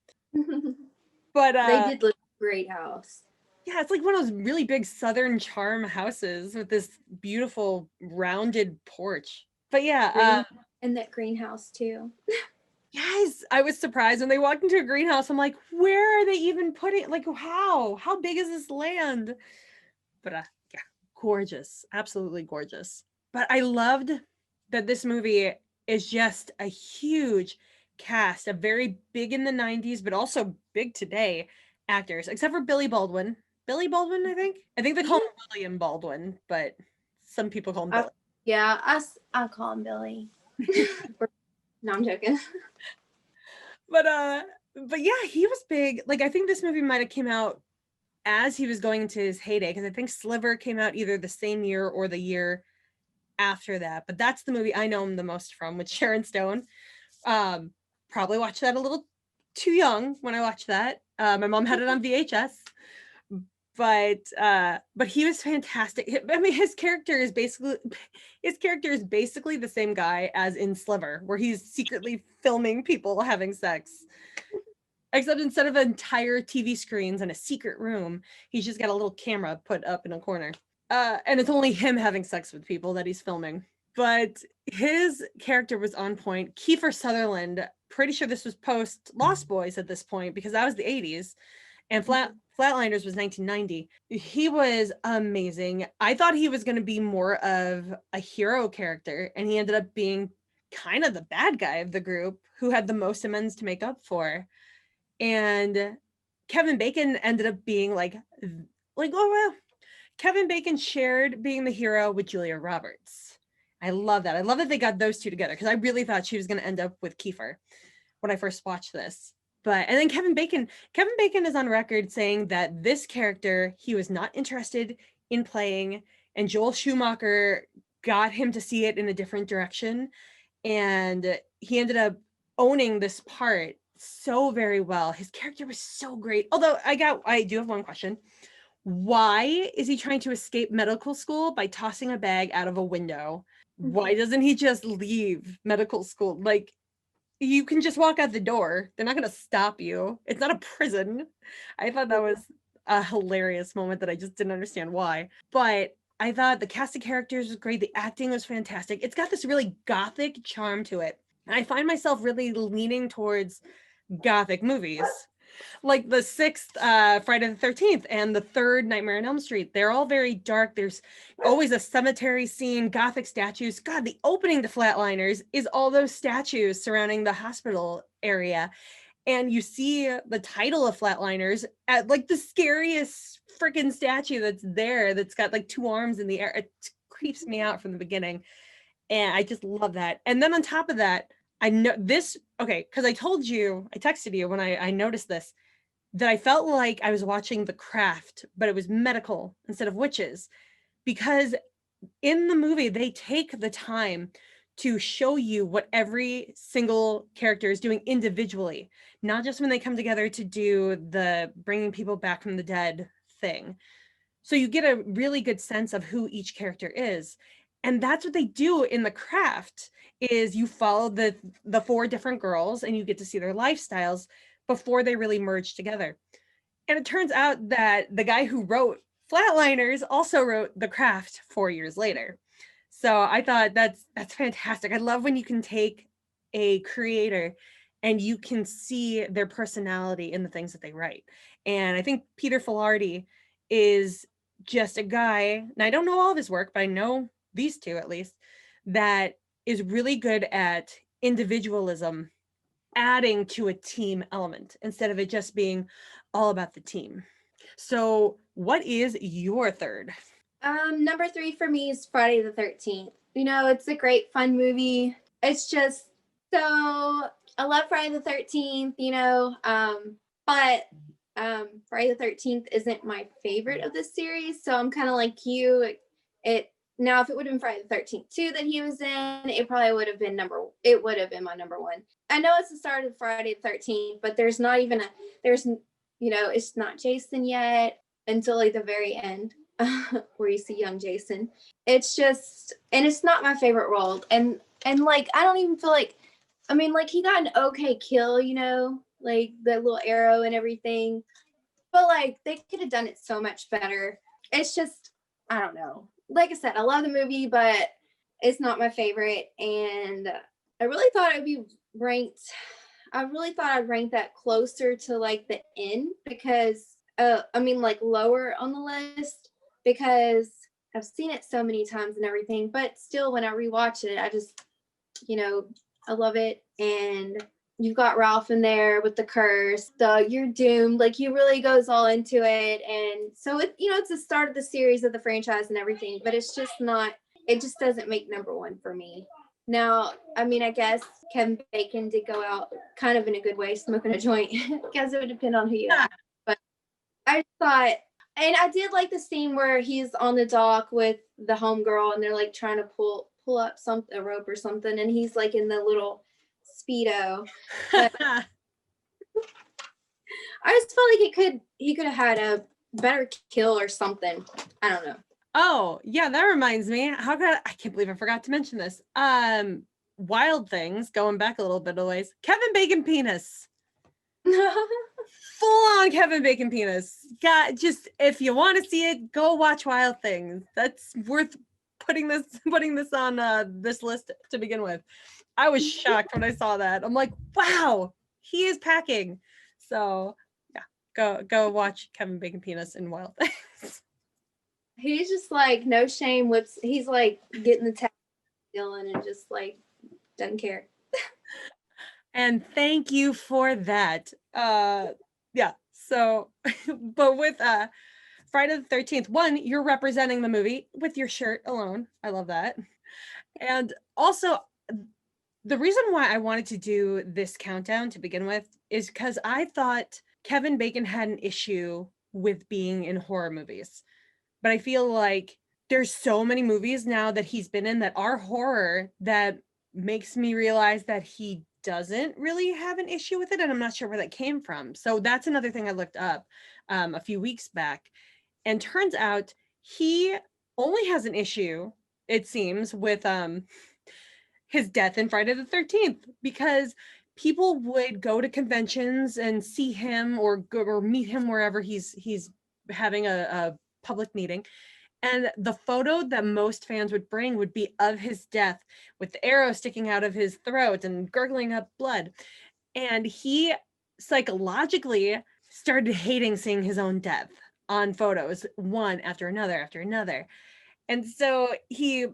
But They did live in a great house. yeah, it's like one of those really big Southern charm houses with this beautiful rounded porch. But yeah, and that greenhouse too. yes, I was surprised when they walked into a greenhouse. I'm like, where are they even putting, like, how big is this land? But yeah, gorgeous, absolutely gorgeous. But I loved that this movie is just a huge cast of very big in the 90s, but also big today actors, except for Billy Baldwin. Billy Baldwin, I think they call him William Baldwin, but some people call him Billy. Yeah, I call him Billy. No, I'm joking. But yeah, he was big. Like I think this movie might have came out as he was going into his heyday, because I think Sliver came out either the same year or the year after that. But that's the movie I know him the most from, with Sharon Stone. Probably watched that a little too young when I watched that. My mom had it on VHS. But he was fantastic. I mean, his character is basically the same guy as in Sliver, where he's secretly filming people having sex. Except instead of entire TV screens and a secret room, he's just got a little camera put up in a corner. And it's only him having sex with people that he's filming. But his character was on point. Kiefer Sutherland, pretty sure this was post Lost Boys at this point, because that was the 80s. And Flatliners was 1990. He was amazing. I thought he was going to be more of a hero character, and he ended up being kind of the bad guy of the group who had the most amends to make up for. And Kevin Bacon ended up being like, oh well, Kevin Bacon shared being the hero with Julia Roberts. I love that. I love that they got those two together, because I really thought she was going to end up with Kiefer when I first watched this. And then Kevin Bacon is on record saying that this character he was not interested in playing, and Joel Schumacher got him to see it in a different direction, and he ended up owning this part so very well. His character was so great. Although I do have one question. Why is he trying to escape medical school by tossing a bag out of a window? Why doesn't he just leave medical school? Like, you can just walk out the door. They're not going to stop you. It's not a prison. I thought that was a hilarious moment that I just didn't understand why. But I thought the cast of characters was great. The acting was fantastic. It's got this really gothic charm to it. And I find myself really leaning towards gothic movies. Like the sixth Friday the 13th and the third Nightmare on Elm Street. They're all very dark. There's always a cemetery scene, Gothic statues. God, the opening to Flatliners is all those statues surrounding the hospital area. And you see the title of Flatliners at like the scariest freaking statue that's there, that's got like two arms in the air. It creeps me out from the beginning. And I just love that. And then on top of that, I know this, okay, because I told you, I texted you when I noticed this, that I felt like I was watching The Craft, but it was medical instead of witches. Because in the movie, they take the time to show you what every single character is doing individually, not just when they come together to do the bringing people back from the dead thing. So you get a really good sense of who each character is. And that's what they do in The Craft, is you follow the four different girls and you get to see their lifestyles before they really merge together. And it turns out that the guy who wrote Flatliners also wrote The Craft 4 years later. So I thought that's fantastic. I love when you can take a creator and you can see their personality in the things that they write. And I think Peter Filardi is just a guy, and I don't know all of his work, but I know these two at least, that is really good at individualism, adding to a team element instead of it just being all about the team. So what is your third? Number 3 for me is Friday the 13th. You know, it's a great fun movie. It's just so, I love Friday the 13th, you know, but Friday the 13th isn't my favorite of this series. So I'm kind of like you. Now, if it would have been Friday the 13th too that he was in, it probably would have been my number one. I know it's the start of Friday the 13th, but there's it's not Jason yet until like the very end. Where you see young Jason. It's just, and it's not my favorite role. And like, I don't even feel like, I mean, like, he got an okay kill, you know, like the little arrow and everything. But like, they could have done it so much better. It's just, I don't know. Like I said, I love the movie, but it's not my favorite. And I really thought I'd rank that closer to like the end, because like lower on the list, because I've seen it so many times and everything, but still when I rewatch it, I just, you know, I love it. And you've got Ralph in there with the curse, you're doomed, like he really goes all into it. And so it's the start of the series of the franchise and everything, but it just doesn't make number one for me. Now, I mean, I guess Kevin Bacon did go out kind of in a good way, smoking a joint. I guess it would depend on who you ask. But I thought, and I did like the scene where he's on the dock with the homegirl and they're like trying to pull up a rope or something, and he's like in the little Speedo. But I just felt like he could have had a better kill or something. I don't know. Oh, yeah, that reminds me. I can't believe I forgot to mention this. Wild Things, going back a little bit of ways. Kevin Bacon penis. Full on Kevin Bacon penis. Just if you want to see it, go watch Wild Things. That's worth putting this on this list to begin with. I was shocked when I saw that. I'm like, wow, he is packing. So yeah, go watch Kevin Bacon penis in Wild Things. He's just like no shame whips. He's like getting the tag Dylan and just like doesn't care. And thank you for that. Yeah. So, but with Friday the 13th, one, you're representing the movie with your shirt alone. I love that. And also, the reason why I wanted to do this countdown to begin with is because I thought Kevin Bacon had an issue with being in horror movies. But I feel like there's so many movies now that he's been in that are horror that makes me realize that he doesn't really have an issue with it, and I'm not sure where that came from. So that's another thing I looked up a few weeks back, and turns out he only has an issue, it seems, with his death in Friday the 13th, because people would go to conventions and see him or meet him wherever he's having a public meeting. And the photo that most fans would bring would be of his death with the arrow sticking out of his throat and gurgling up blood. And he psychologically started hating seeing his own death on photos, one after another after another. And so he,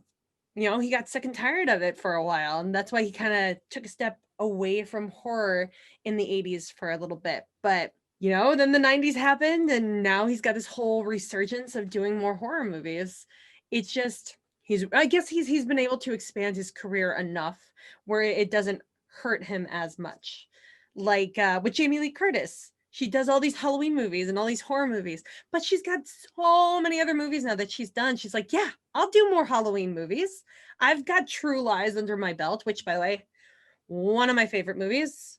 he got sick and tired of it for a while. And that's why he kind of took a step away from horror in the 80s for a little bit. But, then the 90s happened and now he's got this whole resurgence of doing more horror movies. It's just, I guess he's been able to expand his career enough where it doesn't hurt him as much. Like with Jamie Lee Curtis. She does all these Halloween movies and all these horror movies, but she's got so many other movies now that she's done. She's like, yeah, I'll do more Halloween movies. I've got True Lies under my belt, which, by the way, one of my favorite movies.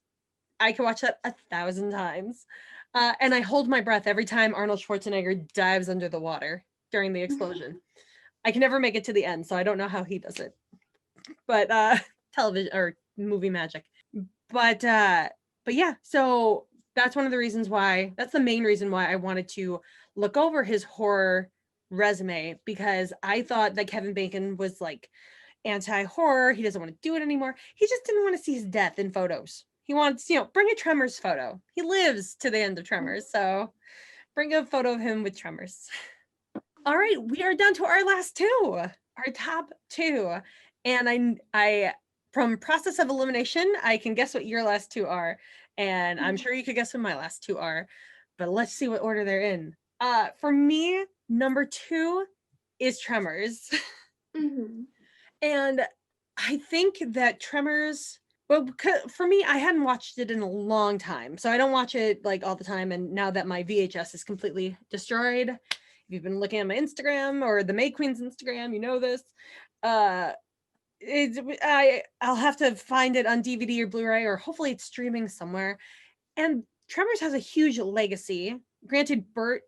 I could watch that 1,000 times. And I hold my breath every time Arnold Schwarzenegger dives under the water during the explosion. I can never make it to the end, so I don't know how he does it. But television or movie magic. But yeah, so that's one of the reasons why, that's the main reason why I wanted to look over his horror resume, because I thought that Kevin Bacon was like anti-horror. He doesn't want to do it anymore. He just didn't want to see his death in photos. He wants, bring a Tremors photo. He lives to the end of Tremors, so bring a photo of him with Tremors. All right, we are down to our last two, our top two. And I from process of elimination, I can guess what your last two are. And I'm sure you could guess what my last two are, but let's see what order they're in. For me, number 2 is Tremors. Mm-hmm. And I think that Tremors, well, for me, I hadn't watched it in a long time. So I don't watch it like all the time. And now that my VHS is completely destroyed, if you've been looking at my Instagram or the May Queen's Instagram, you know this. I'll have to find it on DVD or Blu-ray, or hopefully it's streaming somewhere. And Tremors has a huge legacy. Granted, Bert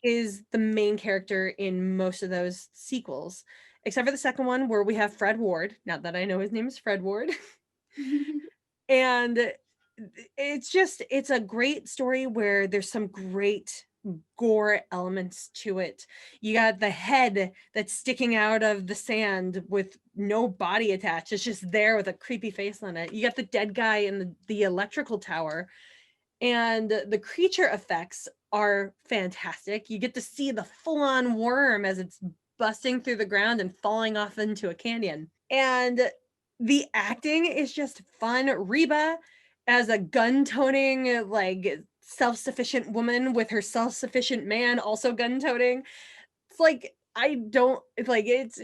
is the main character in most of those sequels, except for the second one where we have Fred Ward. Now that I know his name is Fred Ward. And it's a great story where there's some great gore elements to it. You got the head that's sticking out of the sand with no body attached. It's just there with a creepy face on it. You got the dead guy in the electrical tower, and the creature effects are fantastic. You get to see the full-on worm as it's busting through the ground and falling off into a canyon. And the acting is just fun. Reba as a gun-toting, like, self-sufficient woman with her self-sufficient man also gun-toting. It's like, it's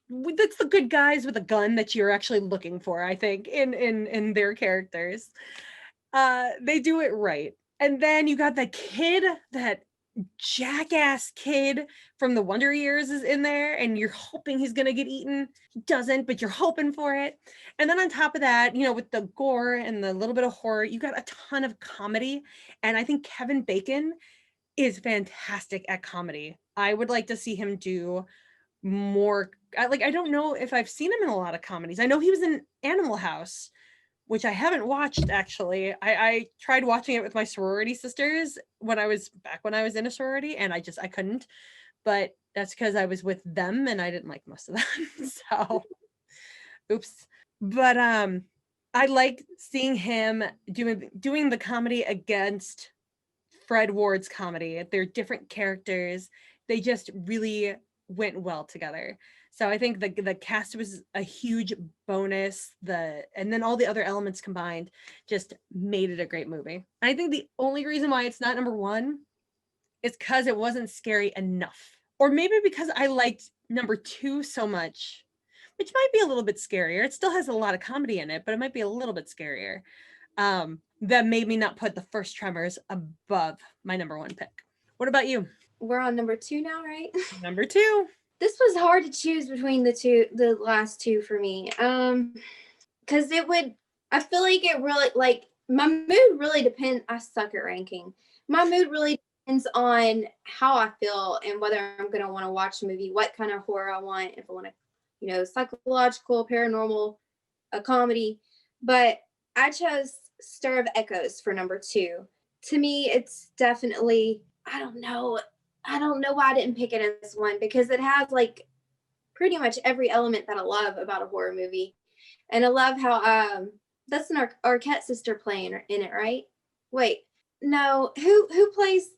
that's the good guys with a gun that you're actually looking for, I think, in their characters. They do it right. And then you got the kid, that jackass kid from the Wonder Years is in there, and you're hoping he's gonna get eaten. He doesn't, but you're hoping for it. And then on top of that, with the gore and the little bit of horror, you got a ton of comedy. And I think Kevin Bacon is fantastic at comedy. I would like to see him do more. I don't know if I've seen him in a lot of comedies. I know he was in Animal House, which I haven't watched, actually. I tried watching it with my sorority sisters when I was in a sorority, and I couldn't. But that's because I was with them and I didn't like most of them. So, oops. But I like seeing him doing the comedy against Fred Ward's comedy. They're different characters. They just really went well together. So I think the cast was a huge bonus. And then all the other elements combined just made it a great movie. I think the only reason why it's not number 1 is because it wasn't scary enough. Or maybe because I liked number 2 so much, which might be a little bit scarier. It still has a lot of comedy in it, but it might be a little bit scarier. That made me not put the first Tremors above my number 1 pick. What about you? We're on number 2 now, right? Number 2. This was hard to choose between the last two for me. Because I feel like it really, like, my mood really depends. I suck at ranking. My mood really depends on how I feel and whether I'm going to want to watch a movie, what kind of horror I want, if I want to, psychological, paranormal, a comedy. But I chose Stir of Echoes for number 2. To me, it's definitely, I don't know why I didn't pick it as one, because it has like pretty much every element that I love about a horror movie. And I love how that's an Arquette sister playing in it, right? Wait, no, who plays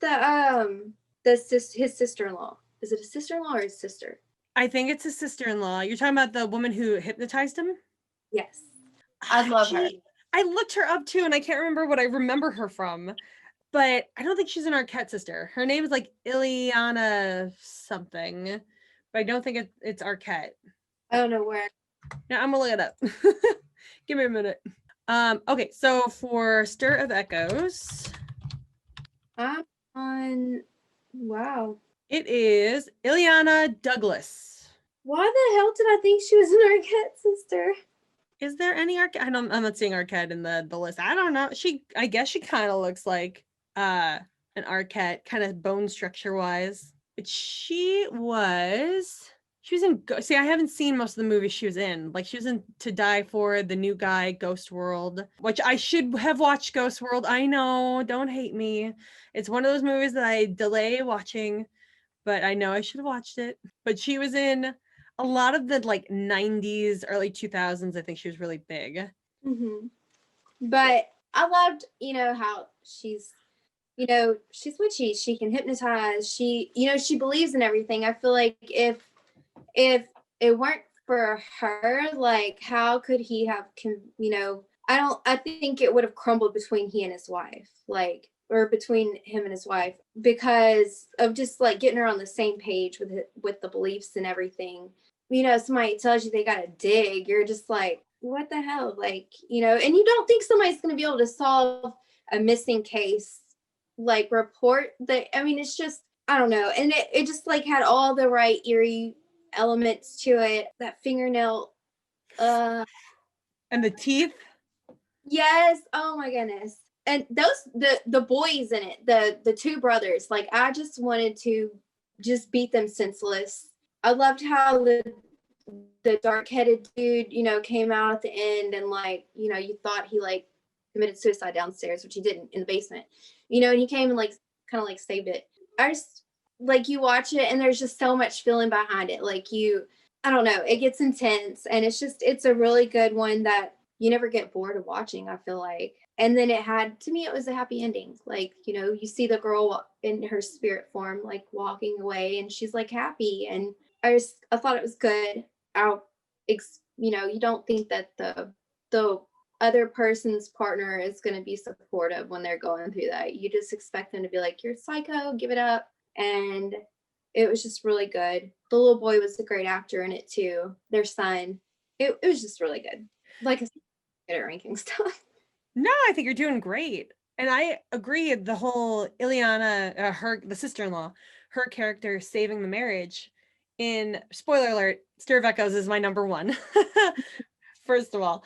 his sister-in-law? Is it a sister-in-law or his sister? I think it's his sister-in-law. You're talking about the woman who hypnotized him? Yes. I love her. I looked her up too, and I can't remember what I remember her from, but I don't think she's an Arquette sister. Her name is like Ileana something, but I don't think it's Arquette. I don't know where. Yeah, I'm gonna look it up. Give me a minute. Okay, so for Stir of Echoes, I'm on. Wow. it is Ileana Douglas. Why the hell did I think she was an Arquette sister? Is there any Arquette? I'm not seeing Arquette in the list. I don't know. I guess she kind of looks like an Arquette, kind of bone structure wise. But she was in. See, I haven't seen most of the movies she was in. Like she was in To Die For, The New Guy, Ghost World, which I should have watched. Ghost World. I know. Don't hate me. It's one of those movies that I delay watching, but I know I should have watched it. But she was in a lot of the like 90s, early 2000s. I think she was really big. Mm-hmm. But I loved, how she's witchy. She can hypnotize. She believes in everything. I feel like if it weren't for her, like how could he have, I think it would have crumbled between he and his wife, like, or between him and his wife, because of just like getting her on the same page with the beliefs and everything. Somebody tells you they got to dig, you're just like, what the hell? Like, and you don't think somebody's going to be able to solve a missing case, like report that. I mean, it's just, I don't know. And it just like had all the right eerie elements to it. That fingernail. And the teeth. Yes. Oh my goodness. And the boys in it, the two brothers, like I just wanted to just beat them senseless. I loved how the dark-headed dude, came out at the end, and like, you thought he like committed suicide downstairs, which he didn't, in the basement, and he came and like kind of like saved it. I just like, you watch it and there's just so much feeling behind it. Like I don't know, it gets intense, and it's a really good one that you never get bored of watching, I feel like. And then it was a happy ending. Like, you see the girl in her spirit form, like walking away, and she's like happy. And I thought it was good. You don't think that the other person's partner is going to be supportive when they're going through that. You just expect them to be like, you're psycho, give it up. And it was just really good. The little boy was a great actor in it too. Their son. It was just really good. Like I said, good at ranking stuff. No, I think you're doing great. And I agree, the whole Ileana, the sister-in-law, her character saving the marriage in, spoiler alert, Stir of Echoes is my number one, first of all.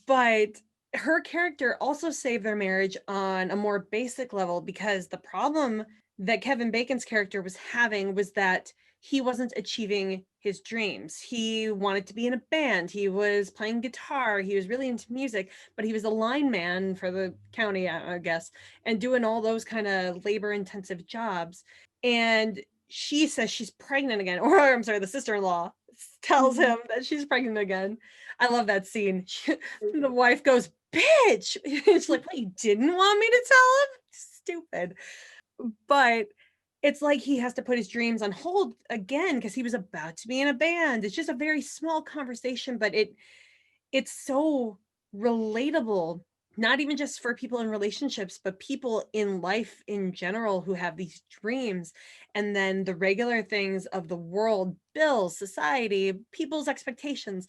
But her character also saved their marriage on a more basic level, because the problem that Kevin Bacon's character was having was that he wasn't achieving his dreams. He wanted to be in a band. He was playing guitar. He was really into music, but he was a lineman for the county, I guess, and doing all those kind of labor-intensive jobs. And she says she's pregnant again, or I'm sorry, the sister-in-law tells him that she's pregnant again. I love that scene. The wife goes, bitch. It's like, what, you didn't want me to tell him? Stupid. But it's like he has to put his dreams on hold again because he was about to be in a band. It's just a very small conversation, but it's so relatable, not even just for people in relationships, but people in life in general who have these dreams. And then the regular things of the world, bills, society, people's expectations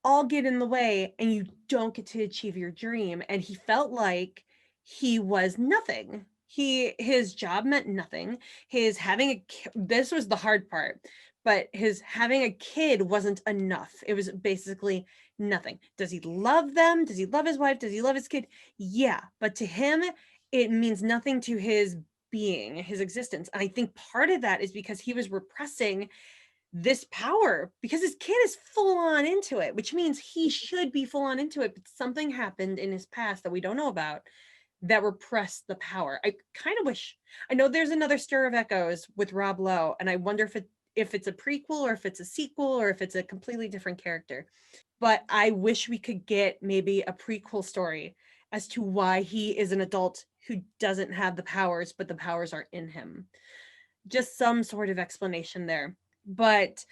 all get in the way, and you don't get to achieve your dream. And he felt like he was nothing. His job meant nothing. This was the hard part, but his having a kid wasn't enough. It was basically nothing. Does he love them? Does he love his wife? Does he love his kid? Yeah, but to him, it means nothing to his being, his existence. And I think part of that is because he was repressing this power, because his kid is full on into it, which means he should be full on into it. But something happened in his past that we don't know about that repressed the power. I kind of wish, I know there's another Stir of Echoes with Rob Lowe, and I wonder if it's a prequel, or if it's a sequel, or if it's a completely different character. But I wish we could get maybe a prequel story as to why he is an adult who doesn't have the powers, but the powers are in him. Just some sort of explanation there. But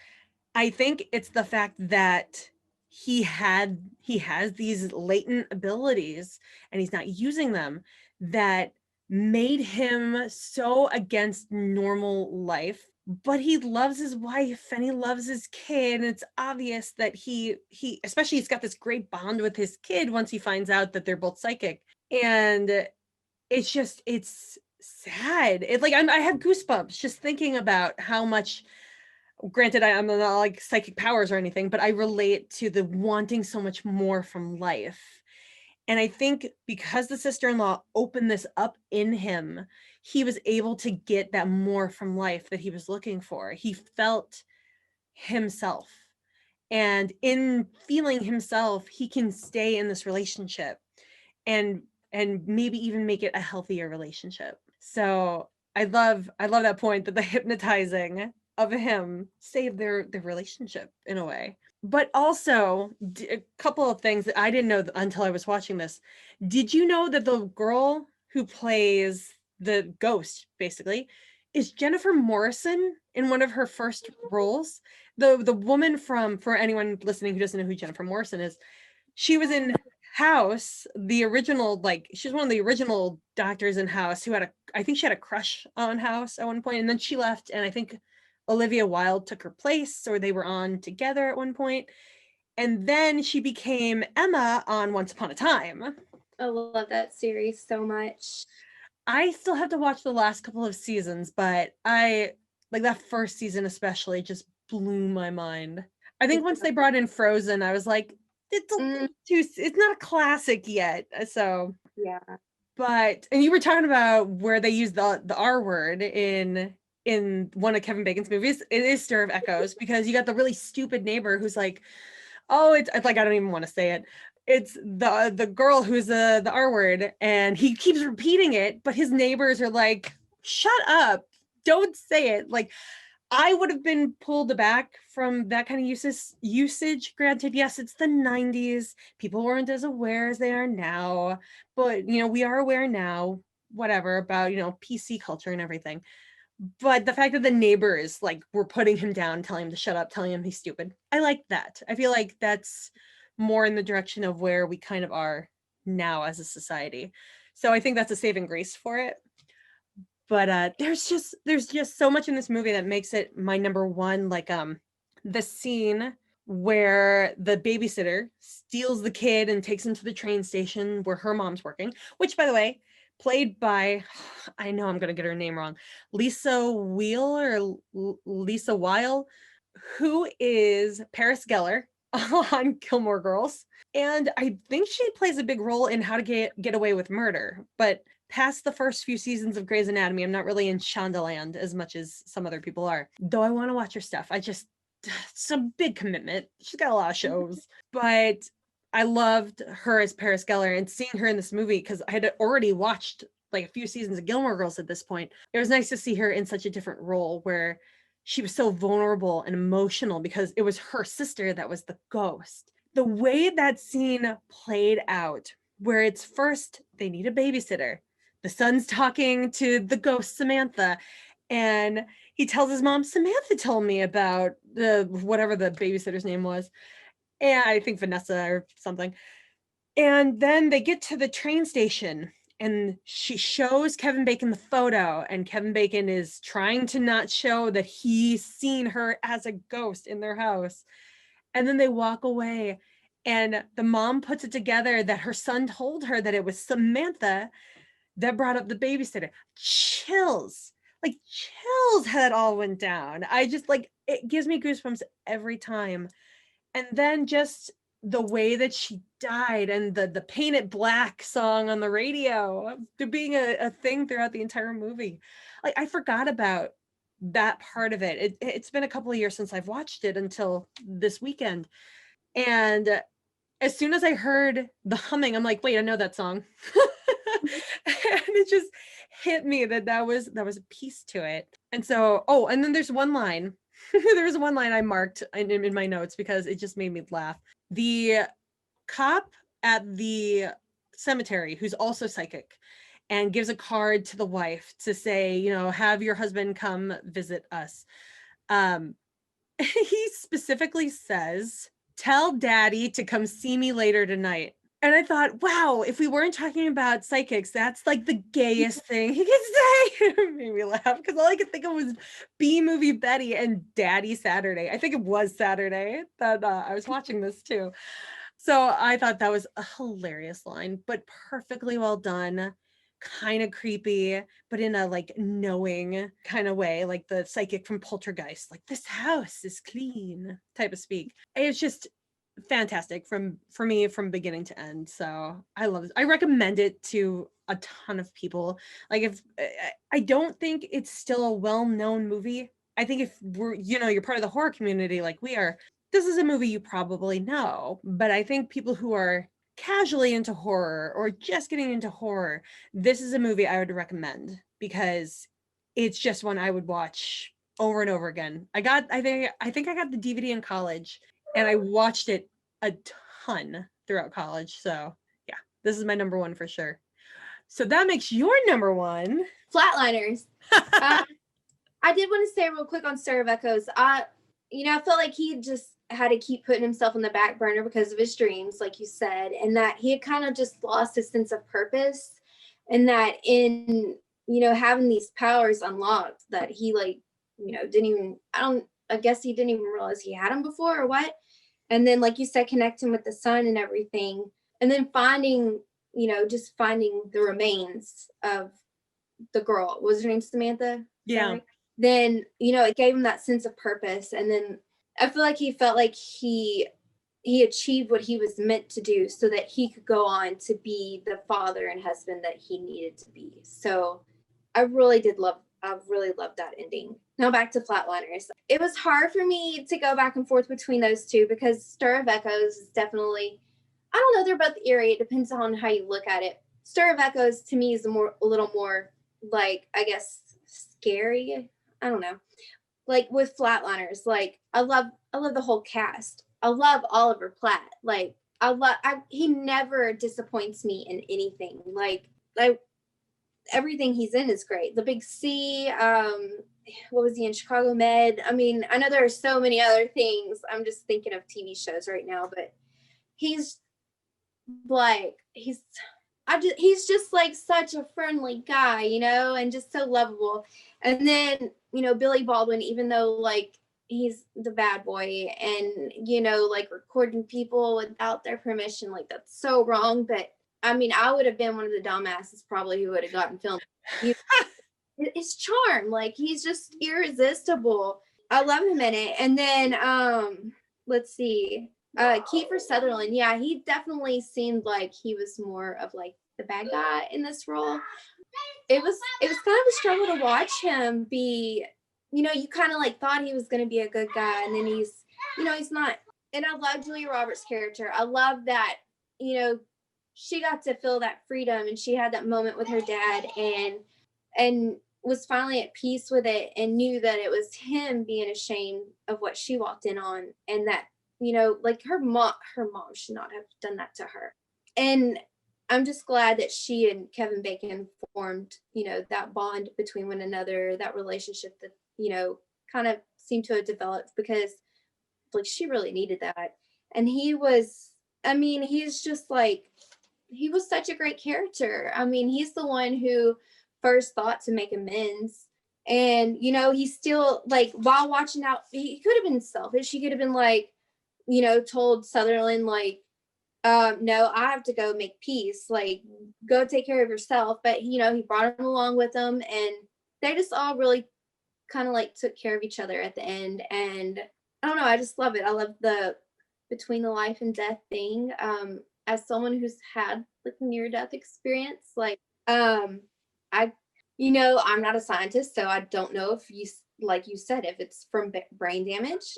I think it's the fact that he has these latent abilities and he's not using them that made him so against normal life. But he loves his wife and he loves his kid, and it's obvious that he especially he's got this great bond with his kid once he finds out that they're both psychic. And it's sad. It's like I had goosebumps just thinking about how much, granted I'm not like psychic powers or anything, but I relate to the wanting so much more from life. And I think because the sister-in-law opened this up in him, he was able to get that more from life that he was looking for. He felt himself. And in feeling himself, he can stay in this relationship and maybe even make it a healthier relationship. So I love that point that the hypnotizing of him saved their relationship in a way. But also a couple of things that I didn't know until I was watching this. Did you know that the girl who plays the ghost basically is Jennifer Morrison in one of her first roles? The woman from, for anyone listening who doesn't know who Jennifer Morrison is, she was in House, the original, like she's one of the original doctors in House who I think she had a crush on House at one point, and then she left, and I think Olivia Wilde took her place, or they were on together at one point. And then she became Emma on Once Upon a Time. I love that series so much. I still have to watch the last couple of seasons, but I like that first season especially just blew my mind. I think once they brought in Frozen, I was like, it's not a classic yet. So yeah. But and you were talking about where they use the R word in one of Kevin Bacon's movies. It is Stir of Echoes, because you got the really stupid neighbor who's like, oh, it's like, I don't even want to say it. It's the girl who's the R word, and he keeps repeating it, but his neighbors are like, shut up, don't say it. Like, I would have been pulled back from that kind of usage. Granted, yes, it's the 90s. People weren't as aware as they are now, but we are aware now, whatever, about PC culture and everything. But the fact that the neighbors like were putting him down, telling him to shut up, telling him he's stupid, I like that. I feel like that's more in the direction of where we kind of are now as a society. So I think that's a saving grace for it. But there's just so much in this movie that makes it my number one. Like the scene where the babysitter steals the kid and takes him to the train station where her mom's working, which, by the way, played by, I know I'm gonna get her name wrong, Lisa Wheeler or Lisa Weil, who is Paris Geller on Gilmore Girls. And I think she plays a big role in How to Get Away with Murder. But past the first few seasons of Grey's Anatomy, I'm not really in Shondaland as much as some other people are. Though I want to watch her stuff. It's a big commitment. She's got a lot of shows. But I loved her as Paris Geller, and seeing her in this movie, because I had already watched like a few seasons of Gilmore Girls at this point. It was nice to see her in such a different role where she was so vulnerable and emotional because it was her sister that was the ghost. The way that scene played out, where it's first they need a babysitter. The son's talking to the ghost Samantha, and he tells his mom, Samantha told me about the whatever the babysitter's name was, and I think Vanessa or something. And then they get to the train station, and she shows Kevin Bacon the photo, and Kevin Bacon is trying to not show that he's seen her as a ghost in their house. And then they walk away, and the mom puts it together that her son told her that it was Samantha that brought up the babysitter. Chills, like chills how that all went down. I just like, it gives me goosebumps every time. And then just the way that she died, and the Paint It Black song on the radio being a thing throughout the entire movie. Like, I forgot about that part of it. It's been a couple of years since I've watched it until this weekend. And as soon as I heard the humming, I'm like, wait, I know that song. And it just hit me that was a piece to it. And so, and then there's one line. There was one line I marked in my notes because it just made me laugh. The cop at the cemetery, who's also psychic, and gives a card to the wife to say, you know, have your husband come visit us. He specifically says, tell daddy to come see me later tonight. And I thought, wow, if we weren't talking about psychics, that's like the gayest thing he could say. It made me laugh because all I could think of was B-movie Betty and Daddy Saturday. I think it was Saturday that I was watching this too. So I thought that was a hilarious line, but perfectly well done. Kind of creepy, but in a like knowing kind of way, like the psychic from Poltergeist, like this house is clean type of speak. It's just fantastic for me from beginning to end. So I love it. I recommend it to a ton of people. Like if I don't think it's still a well-known movie. I think if we're, you know, you're part of the horror community like we are, this is a movie you probably know. But I think people who are casually into horror or just getting into horror, this is a movie I would recommend because it's just one I would watch over and over again. I think I got the DVD in college and I watched it a ton throughout college. So yeah, this is my number one for sure. So that makes your number one. Flatliners. I did want to say real quick on Stir of Echoes. I felt like he just had to keep putting himself on the back burner because of his dreams, like you said, and that he had kind of just lost his sense of purpose, and that in, having these powers unlocked that he didn't even, I guess he didn't even realize he had them before or what. And then, like you said, connecting with the sun and everything, and then finding the remains of the girl. What was her name? Samantha? Yeah. Sorry. Then, it gave him that sense of purpose. And then I feel like he felt like he achieved what he was meant to do so that he could go on to be the father and husband that he needed to be. So I really loved that ending. Now back to Flatliners. It was hard for me to go back and forth between those two because Stir of Echoes is definitely, I don't know, they're both eerie. It depends on how you look at it. Stir of Echoes to me is a little more like, I guess, scary. I don't know. Like with Flatliners, like I love the whole cast. I love Oliver Platt. Like he never disappoints me in anything. Like everything he's in is great. The Big C, what was he in? Chicago Med. I mean, I know there are so many other things. I'm just thinking of TV shows right now, but he's just like such a friendly guy, and just so lovable. And then, Billy Baldwin, even though like he's the bad boy and, like recording people without their permission, like that's so wrong. But I mean, I would have been one of the dumbasses probably who would have gotten filmed. His charm, like he's just irresistible. I love him in it. And then let's see. Kiefer Sutherland, yeah, he definitely seemed like he was more of like the bad guy in this role. It was kind of a struggle to watch him be, you kind of like thought he was going to be a good guy, and then he's not. And I love Julia Roberts' character. I love that, she got to feel that freedom, and she had that moment with her dad, and was finally at peace with it, and knew that it was him being ashamed of what she walked in on, and that, like her mom should not have done that to her. And I'm just glad that she and Kevin Bacon formed, that bond between one another, that relationship that, kind of seemed to have developed, because like she really needed that. And he's just like, he was such a great character. I mean, he's the one who first thought to make amends. And, he's still like, while watching out, he could have been selfish. He could have been like, told Sutherland, like, no, I have to go make peace, like go take care of yourself. But he brought him along with him, and they just all really kind of like took care of each other at the end. And I don't know, I just love it. I love the between the life and death thing. As someone who's had like near death experience, like I'm not a scientist, so I don't know if like you said, if it's from brain damage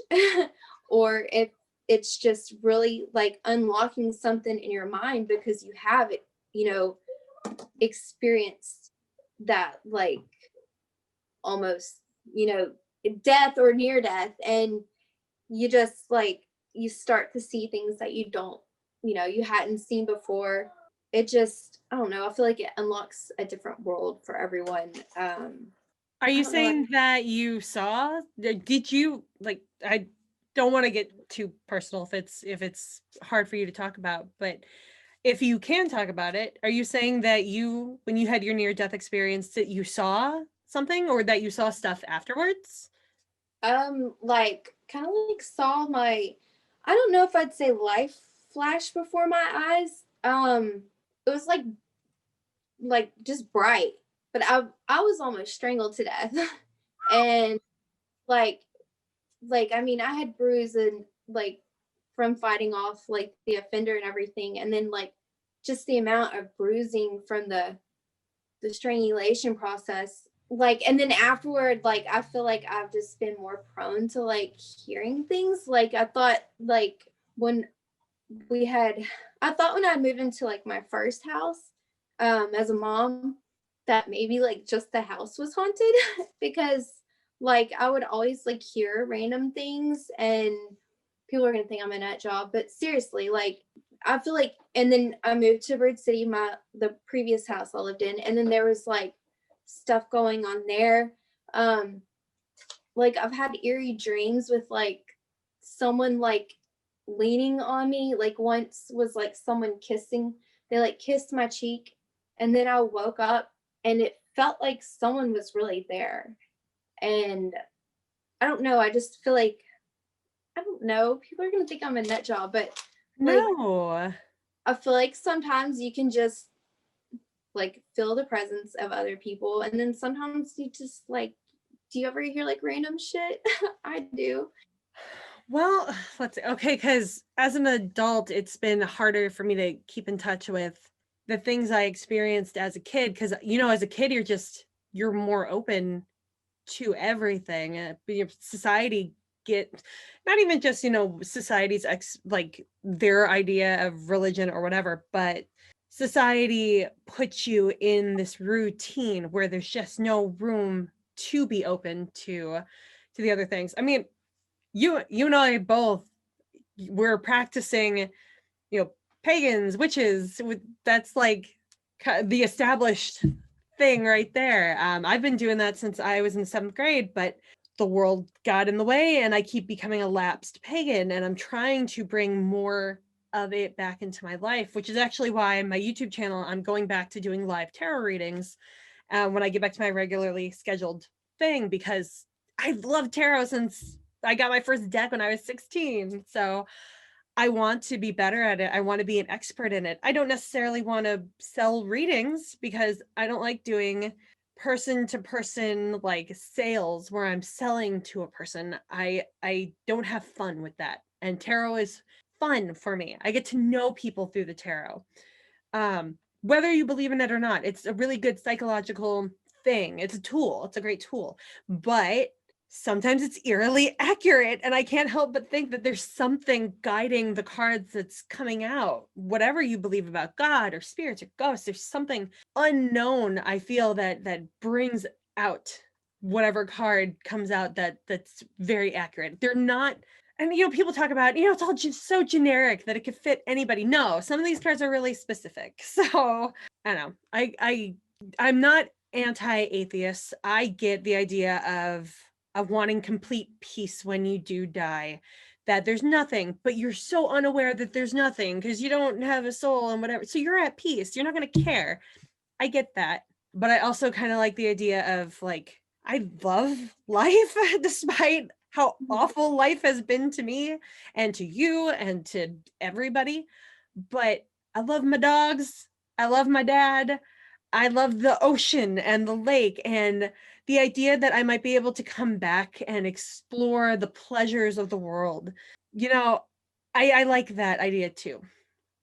or if it's just really like unlocking something in your mind because you have it, experienced that like almost, death or near death. And you just like, you start to see things that you hadn't seen before. it just, I don't know, I feel like it unlocks a different world for everyone. Are I you don't know. saying that you saw? Did you like? I don't want to get too personal if it's hard for you to talk about, but if you can talk about it, are you saying that you, when you had your near death experience, that you saw something or that you saw stuff afterwards? Like kind of like saw my, I don't know if I'd say life flash before my eyes. It was like just bright, but I was almost strangled to death. And like I mean, I had bruise and like from fighting off like the offender and everything, and then like just the amount of bruising from the strangulation process, like, and then afterward, like I feel like I've just been more prone to like hearing things. Like I thought like when we had I thought when I moved into like my first house, as a mom, that maybe like just the house was haunted because like I would always like hear random things, and people are gonna think I'm a nut job, but seriously, like I feel like, and then I moved to Bird City, the previous house I lived in, and then there was like stuff going on there. Um, like I've had eerie dreams with like someone like leaning on me. Like once was like someone kissing, they like kissed my cheek, and then I woke up and it felt like someone was really there. And I don't know, I just feel like, I don't know, people are gonna think I'm a nut job, but like No. I feel like sometimes you can just like feel the presence of other people, and then sometimes you just like, do you ever hear like random shit? I do. Well, let's see. Okay, because as an adult, it's been harder for me to keep in touch with the things I experienced as a kid. Because, as a kid, you're more open to everything. Society get not even just, society's like their idea of religion or whatever, but society puts you in this routine where there's just no room to be open to the other things. I mean, you and I both were practicing, pagans, witches. That's like the established thing right there. I've been doing that since I was in 7th grade, but the world got in the way, and I keep becoming a lapsed pagan, and I'm trying to bring more of it back into my life, which is actually why my YouTube channel, I'm going back to doing live tarot readings when I get back to my regularly scheduled thing, because I've loved tarot since I got my first deck when I was 16. So I want to be better at it. I want to be an expert in it. I don't necessarily want to sell readings because I don't like doing person to person like sales where I'm selling to a person. I don't have fun with that. And tarot is fun for me. I get to know people through the tarot. Whether you believe in it or not, it's a really good psychological thing. It's a tool. It's a great tool. But sometimes it's eerily accurate, and I can't help but think that there's something guiding the cards that's coming out. Whatever you believe about God or spirits or ghosts, there's something unknown, I feel, that brings out whatever card comes out that's very accurate. They're not, and people talk about, it's all just so generic that it could fit anybody. No, some of these cards are really specific. So I don't know. I'm not anti-atheist. I get the idea of wanting complete peace when you do die, that there's nothing, but you're so unaware that there's nothing because you don't have a soul and whatever. So you're at peace. You're not going to care. I get that. But I also kind of like the idea of like, I love life despite how awful life has been to me and to you and to everybody. But I love my dogs. I love my dad. I love the ocean and the lake, and the idea that I might be able to come back and explore the pleasures of the world. You know, I like that idea too.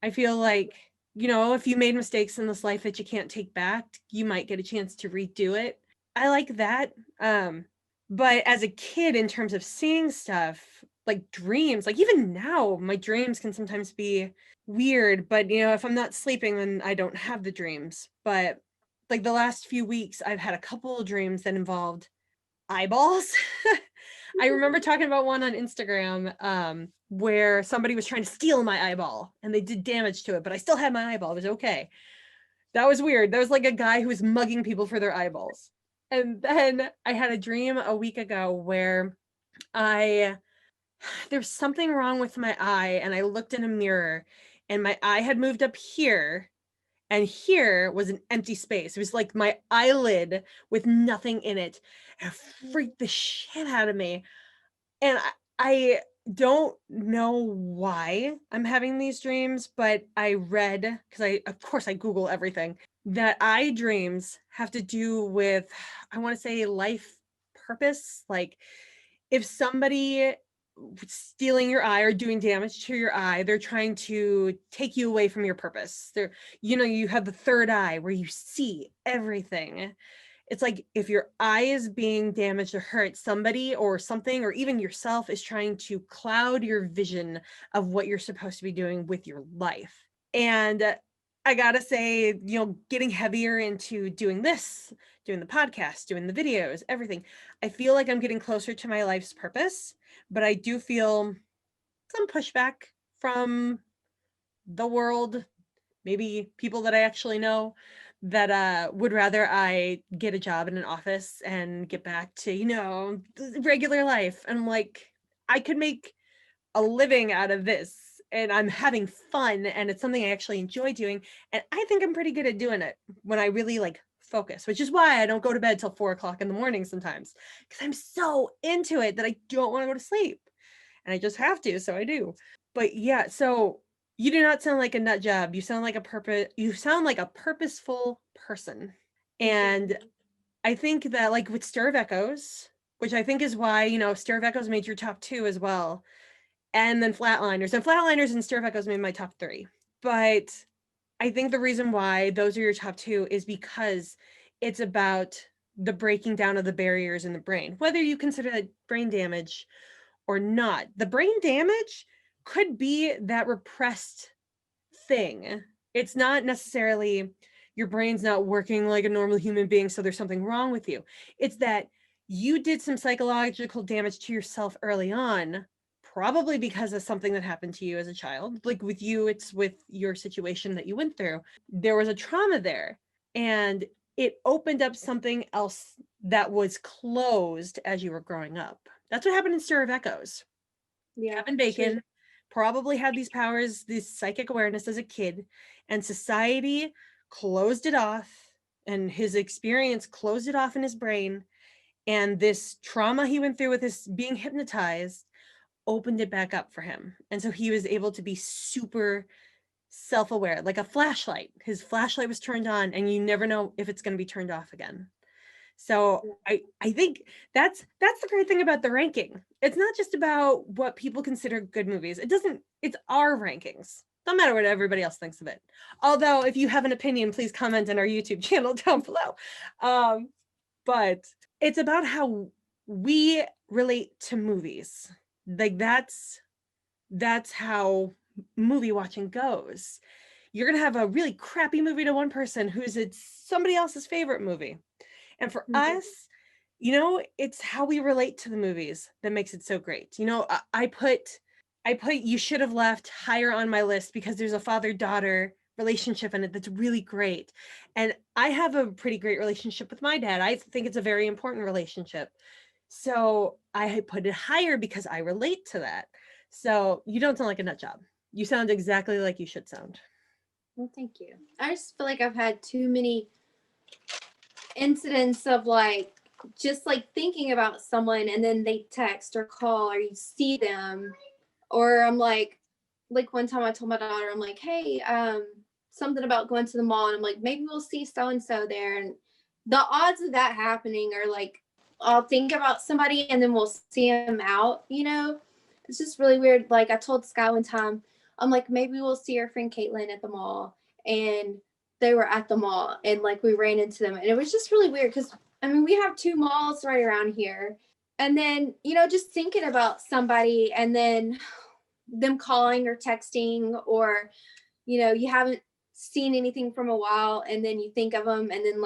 I feel like, if you made mistakes in this life that you can't take back, you might get a chance to redo it. I like that. But as a kid, in terms of seeing stuff, like dreams, like even now, my dreams can sometimes be weird, but if I'm not sleeping, then I don't have the dreams. But like the last few weeks, I've had a couple of dreams that involved eyeballs. I remember talking about one on Instagram where somebody was trying to steal my eyeball and they did damage to it, but I still had my eyeball. It was okay. That was weird. That was like a guy who was mugging people for their eyeballs. And then I had a dream a week ago where there's something wrong with my eye, and I looked in a mirror and my eye had moved up here, and here was an empty space. It was like my eyelid with nothing in it. And it freaked the shit out of me. And I don't know why I'm having these dreams, but I read, because of course I Google everything, that eye dreams have to do with, I want to say, life purpose. Like if somebody stealing your eye or doing damage to your eye, they're trying to take you away from your purpose. You have the third eye where you see everything. It's like if your eye is being damaged or hurt, somebody or something, or even yourself, is trying to cloud your vision of what you're supposed to be doing with your life. And I gotta say, getting heavier into doing this, doing the podcast, doing the videos, everything, I feel like I'm getting closer to my life's purpose, but I do feel some pushback from the world, maybe people that I actually know, that would rather I get a job in an office and get back to, regular life. And I'm like, I could make a living out of this, and I'm having fun, and it's something I actually enjoy doing. And I think I'm pretty good at doing it when I really focus, which is why I don't go to bed till 4 o'clock in the morning sometimes, because I'm so into it that I don't want to go to sleep, and I just have to, so I do. But yeah, so you do not sound like a nut job. You sound like a purposeful person. And I think that with Stir of Echoes, which I think is why, Stir of Echoes made your top 2 as well. And then Flatliners. And Flatliners and Stir of Echoes made my top 3. But I think the reason why those are your top 2 is because it's about the breaking down of the barriers in the brain, whether you consider that brain damage or not. The brain damage could be that repressed thing. It's not necessarily your brain's not working like a normal human being, so there's something wrong with you. It's that you did some psychological damage to yourself early on, probably because of something that happened to you as a child. Like with you, it's with your situation that you went through. There was a trauma there, and it opened up something else that was closed as you were growing up. That's what happened in Stir of Echoes. Yeah. Kevin Bacon probably had these powers, this psychic awareness as a kid, and society closed it off, and his experience closed it off in his brain. And this trauma he went through with his being hypnotized opened it back up for him. And so he was able to be super self-aware, like a flashlight. His flashlight was turned on, and you never know if it's going to be turned off again. So I think that's the great thing about the ranking. It's not just about what people consider good movies. It's our rankings. No matter what everybody else thinks of it. Although if you have an opinion, please comment on our YouTube channel down below. But it's about how we relate to movies. Like that's how movie watching goes. You're gonna have a really crappy movie to one person who's it's somebody else's favorite movie. And for us, it's how we relate to the movies that makes it so great. I put You Should Have Left higher on my list because there's a father-daughter relationship in it that's really great. And I have a pretty great relationship with my dad. I think it's a very important relationship. So I put it higher because I relate to that. So you don't sound like a nut job. You sound exactly like you should sound. Well, thank you. I just feel like I've had too many incidents of just thinking about someone and then they text or call or you see them, or I'm like one time I told my daughter, I'm like, hey, something about going to the mall, and I'm like, maybe we'll see so and so there, and the odds of that happening are I'll think about somebody and then we'll see them out, it's just really weird. Like I told Sky one time, I'm like, maybe we'll see our friend Caitlin at the mall, and they were at the mall and we ran into them, and it was just really weird because we have 2 malls right around here, and then just thinking about somebody and then them calling or texting, or you haven't seen anything from a while and then you think of them, and then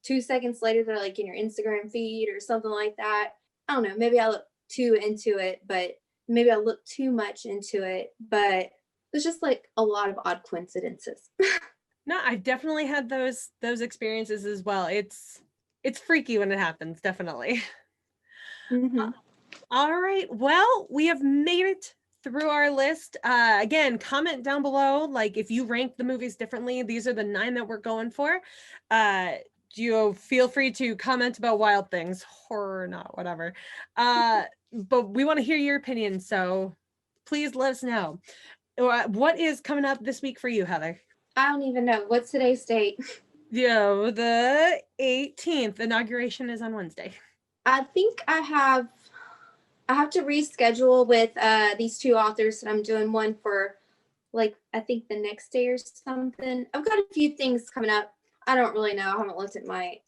2 seconds later they're in your Instagram feed or something like that. I don't know, maybe I look too into it, but maybe I looked too much into it, but there's just like a lot of odd coincidences. No, I've definitely had those experiences as well. It's freaky when it happens, definitely. Mm-hmm. All right. Well, we have made it through our list. Again, comment down below, like if you rank the movies differently. These are the 9 that we're going for. You feel free to comment about Wild Things, horror or not, whatever. But we want to hear your opinion, so please let us know. What is coming up this week for you, Heather? I don't even know. What's today's date? Yeah, the 18th. Inauguration is on Wednesday. I think I have to reschedule with these 2 authors that I'm doing one for, like, I think the next day or something. I've got a few things coming up. I don't really know. I haven't looked at my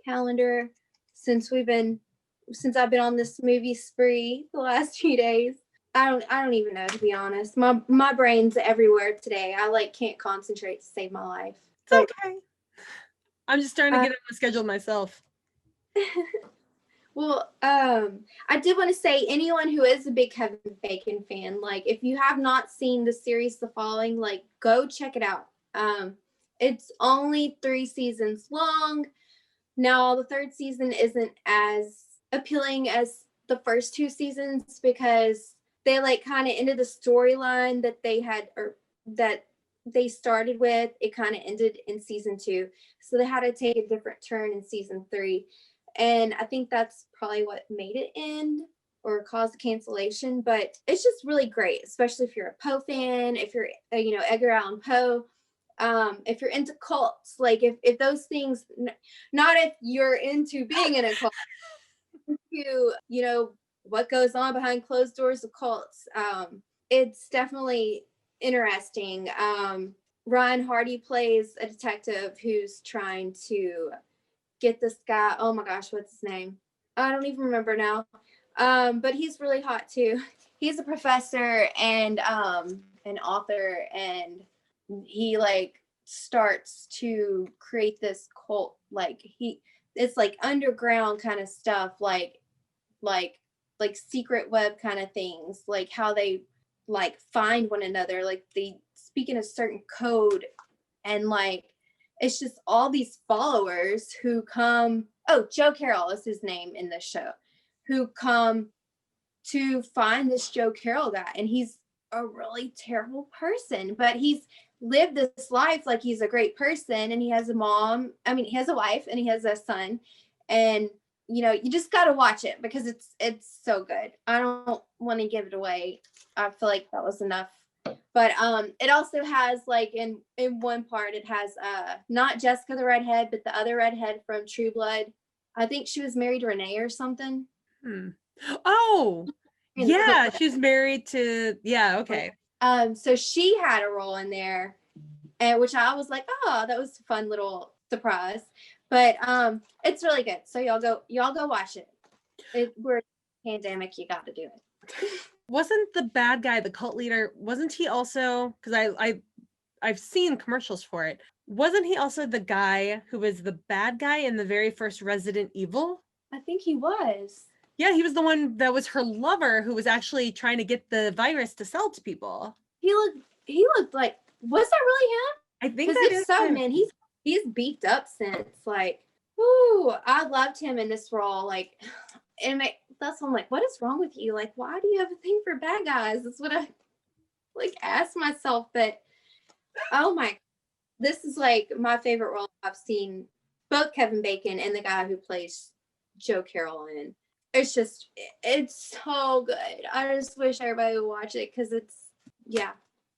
calendar since I've been on this movie spree the last few days. I don't even know, to be honest. My brain's everywhere today. I like can't concentrate to save my life. It's okay. I'm just trying to get it on the schedule myself. Well, I did want to say, anyone who is a big Kevin Bacon fan, like if you have not seen the series The Following, like go check it out. It's only 3 seasons long. Now, the 3rd season isn't as appealing as the first 2 seasons because they like kind of ended the storyline that they had, or that they started with. It kind of ended in season 2. So they had to take a different turn in season 3. And I think that's probably what made it end or cause the cancellation. But it's just really great, especially if you're a Poe fan, if you're, Edgar Allan Poe, if you're into cults, like if those things, not if you're into being in a cult, what goes on behind closed doors of cults. It's definitely interesting. Ryan Hardy plays a detective who's trying to get this guy. Oh my gosh, what's his name? I don't even remember now. But he's really hot too. He's a professor and an author, and he like starts to create this cult. Like it's like underground kind of stuff, like secret web kind of things, like how they like find one another, like they speak in a certain code, and like it's just all these followers who come. Oh, Joe Carroll is his name in this show, who come to find this Joe Carroll guy. And he's a really terrible person, but he's lived this life like he's a great person. And he has he has a wife and he has a son. And, you just got to watch it because it's so good. I don't want to give it away. I feel like that was enough. But it also has, like, in one part, it has not Jessica the redhead, but the other redhead from True Blood. I think she was married to Renee or something. Oh, yeah, she's married to, yeah, okay. So she had a role in there, and which I was like, oh, that was a fun little surprise. But it's really good. So y'all go watch it. We're pandemic, you got to do it. Wasn't the bad guy, the cult leader, wasn't he also, because I've seen commercials for it, wasn't he also the guy who was the bad guy in the very first Resident Evil? I think he was. Yeah, he was the one that was her lover who was actually trying to get the virus to sell to people. He looked like, was that really him? I think that is so, him. man, he's beefed up since, like, ooh, I loved him in this role. Like, and that's why I'm like, what is wrong with you? Like, why do you have a thing for bad guys? That's what I like ask myself. But oh my, this is like my favorite role I've seen, both Kevin Bacon and the guy who plays Joe Carroll in. It's so good. I just wish everybody would watch it because yeah.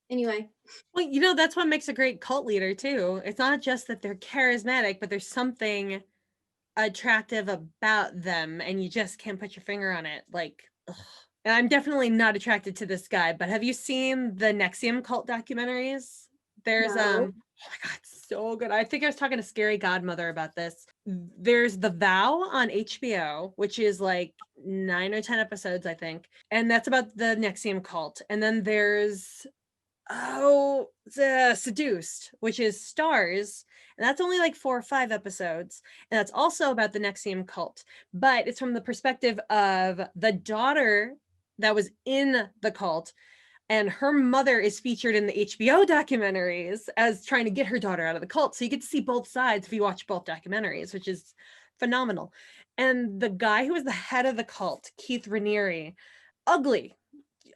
Anyway. Well, that's what makes a great cult leader too. It's not just that they're charismatic, but there's something attractive about them and you just can't put your finger on it. Like, ugh. And I'm definitely not attracted to this guy, but have you seen the Nexium cult documentaries? There's No. oh my god, so good. I think I was talking to Scary Godmother about this. There's The Vow on HBO, which is like 9 or 10 episodes, I think, and that's about the Nexium cult. And then there's Seduced, which is Stars, and that's only like 4 or 5 episodes, and that's also about the Nexium cult, but it's from the perspective of the daughter that was in the cult, and her mother is featured in the HBO documentaries as trying to get her daughter out of the cult. So you get to see both sides if you watch both documentaries, which is phenomenal. And the guy who was the head of the cult, Keith Raniere, ugly.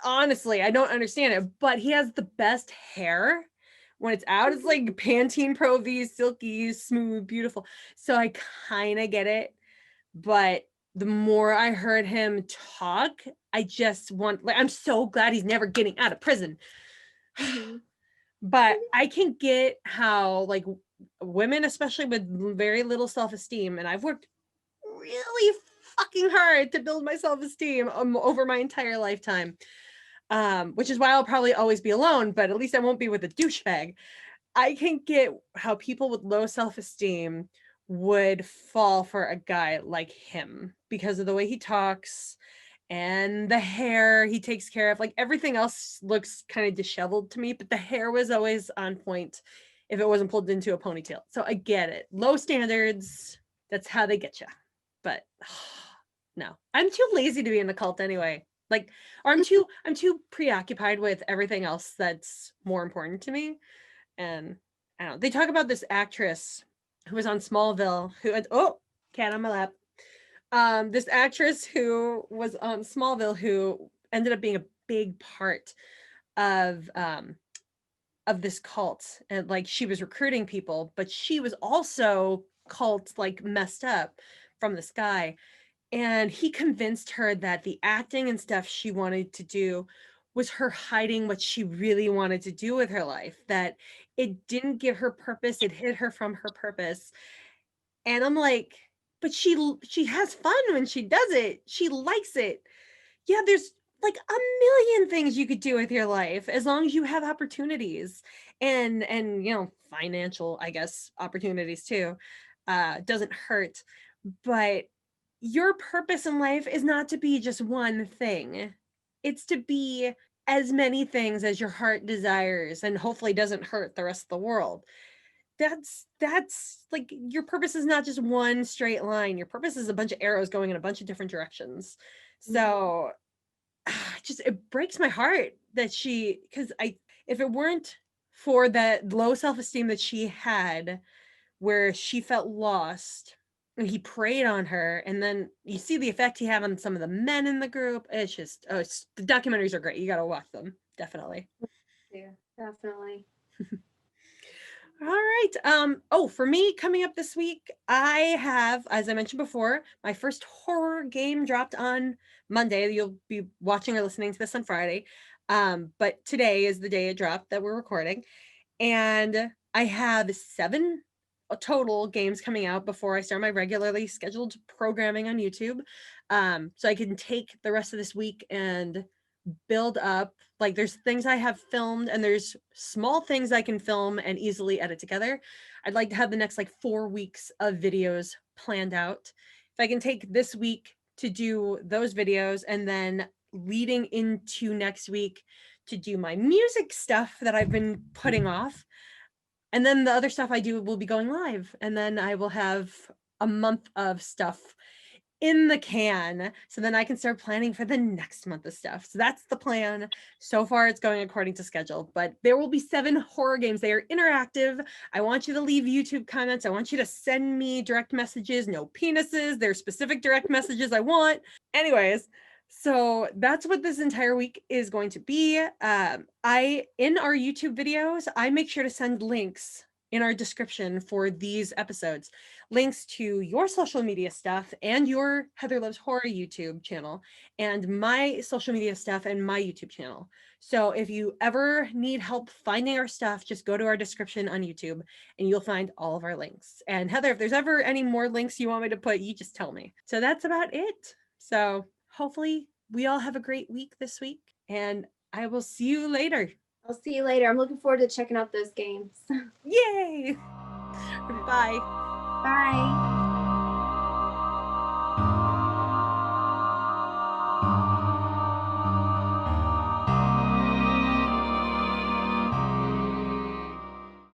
Honestly, I don't understand it, but he has the best hair. When it's out, it's like Pantene Pro V, silky, smooth, beautiful. So I kind of get it, but the more I heard him talk, I just want, like, I'm so glad he's never getting out of prison. Mm-hmm. But I can get how, like, women, especially with very little self-esteem, and I've worked really fucking hard to build my self-esteem over my entire lifetime, which is why I'll probably always be alone, but at least I won't be with a douchebag. I can get how people with low self-esteem would fall for a guy like him because of the way he talks and the hair he takes care of. Like, everything else looks kind of disheveled to me, but the hair was always on point if it wasn't pulled into a ponytail. So I get it. Low standards, that's how they get you. But no, I'm too lazy to be in the cult anyway. Like, or I'm too preoccupied with everything else that's more important to me. And I don't know. They talk about this actress who was on Smallville, cat on my lap. This actress who was on Smallville who ended up being a big part of this cult, and like she was recruiting people, but she was also cult like messed up from this guy. And he convinced her that the acting and stuff she wanted to do was her hiding what she really wanted to do with her life, that it didn't give her purpose, it hid her from her purpose. And I'm like, but she has fun when she does it. She likes it. Yeah, there's like a million things you could do with your life as long as you have opportunities, and financial, I guess, opportunities too. Doesn't hurt. But your purpose in life is not to be just one thing. It's to be as many things as your heart desires and hopefully doesn't hurt the rest of the world. That's like, your purpose is not just one straight line. Your purpose is a bunch of arrows going in a bunch of different directions. So just, it breaks my heart that because if it weren't for that low self-esteem that she had, where she felt lost, and he preyed on her, and then you see the effect he had on some of the men in the group. It's just, the documentaries are great. You got to watch them, definitely. Yeah, definitely. All right. For me, coming up this week, I have, as I mentioned before, my first horror game dropped on Monday. You'll be watching or listening to this on Friday. But today is the day it dropped that we're recording. And I have 7 total games coming out before I start my regularly scheduled programming on YouTube. So I can take the rest of this week and build up. Like, there's things I have filmed, and there's small things I can film and easily edit together. I'd like to have the next like 4 weeks of videos planned out. If I can take this week to do those videos, and then leading into next week to do my music stuff that I've been putting off, and then the other stuff I do will be going live, and then I will have a month of stuff in the can, so then I can start planning for the next month of stuff. So that's the plan. So far, it's going according to schedule, but there will be 7 horror games. They are interactive. I want you to leave YouTube comments. I want you to send me direct messages. No penises. There's specific direct messages I want. Anyways, so that's what this entire week is going to be. In our YouTube videos, I make sure to send links in our description for these episodes, links to your social media stuff and your Heather Loves Horror YouTube channel, and my social media stuff and my YouTube channel. So if you ever need help finding our stuff, just go to our description on YouTube and you'll find all of our links. And Heather, if there's ever any more links you want me to put, you just tell me. So that's about it. So hopefully we all have a great week this week, and I will see you later. I'll see you later. I'm looking forward to checking out those games. Yay! Bye. Bye.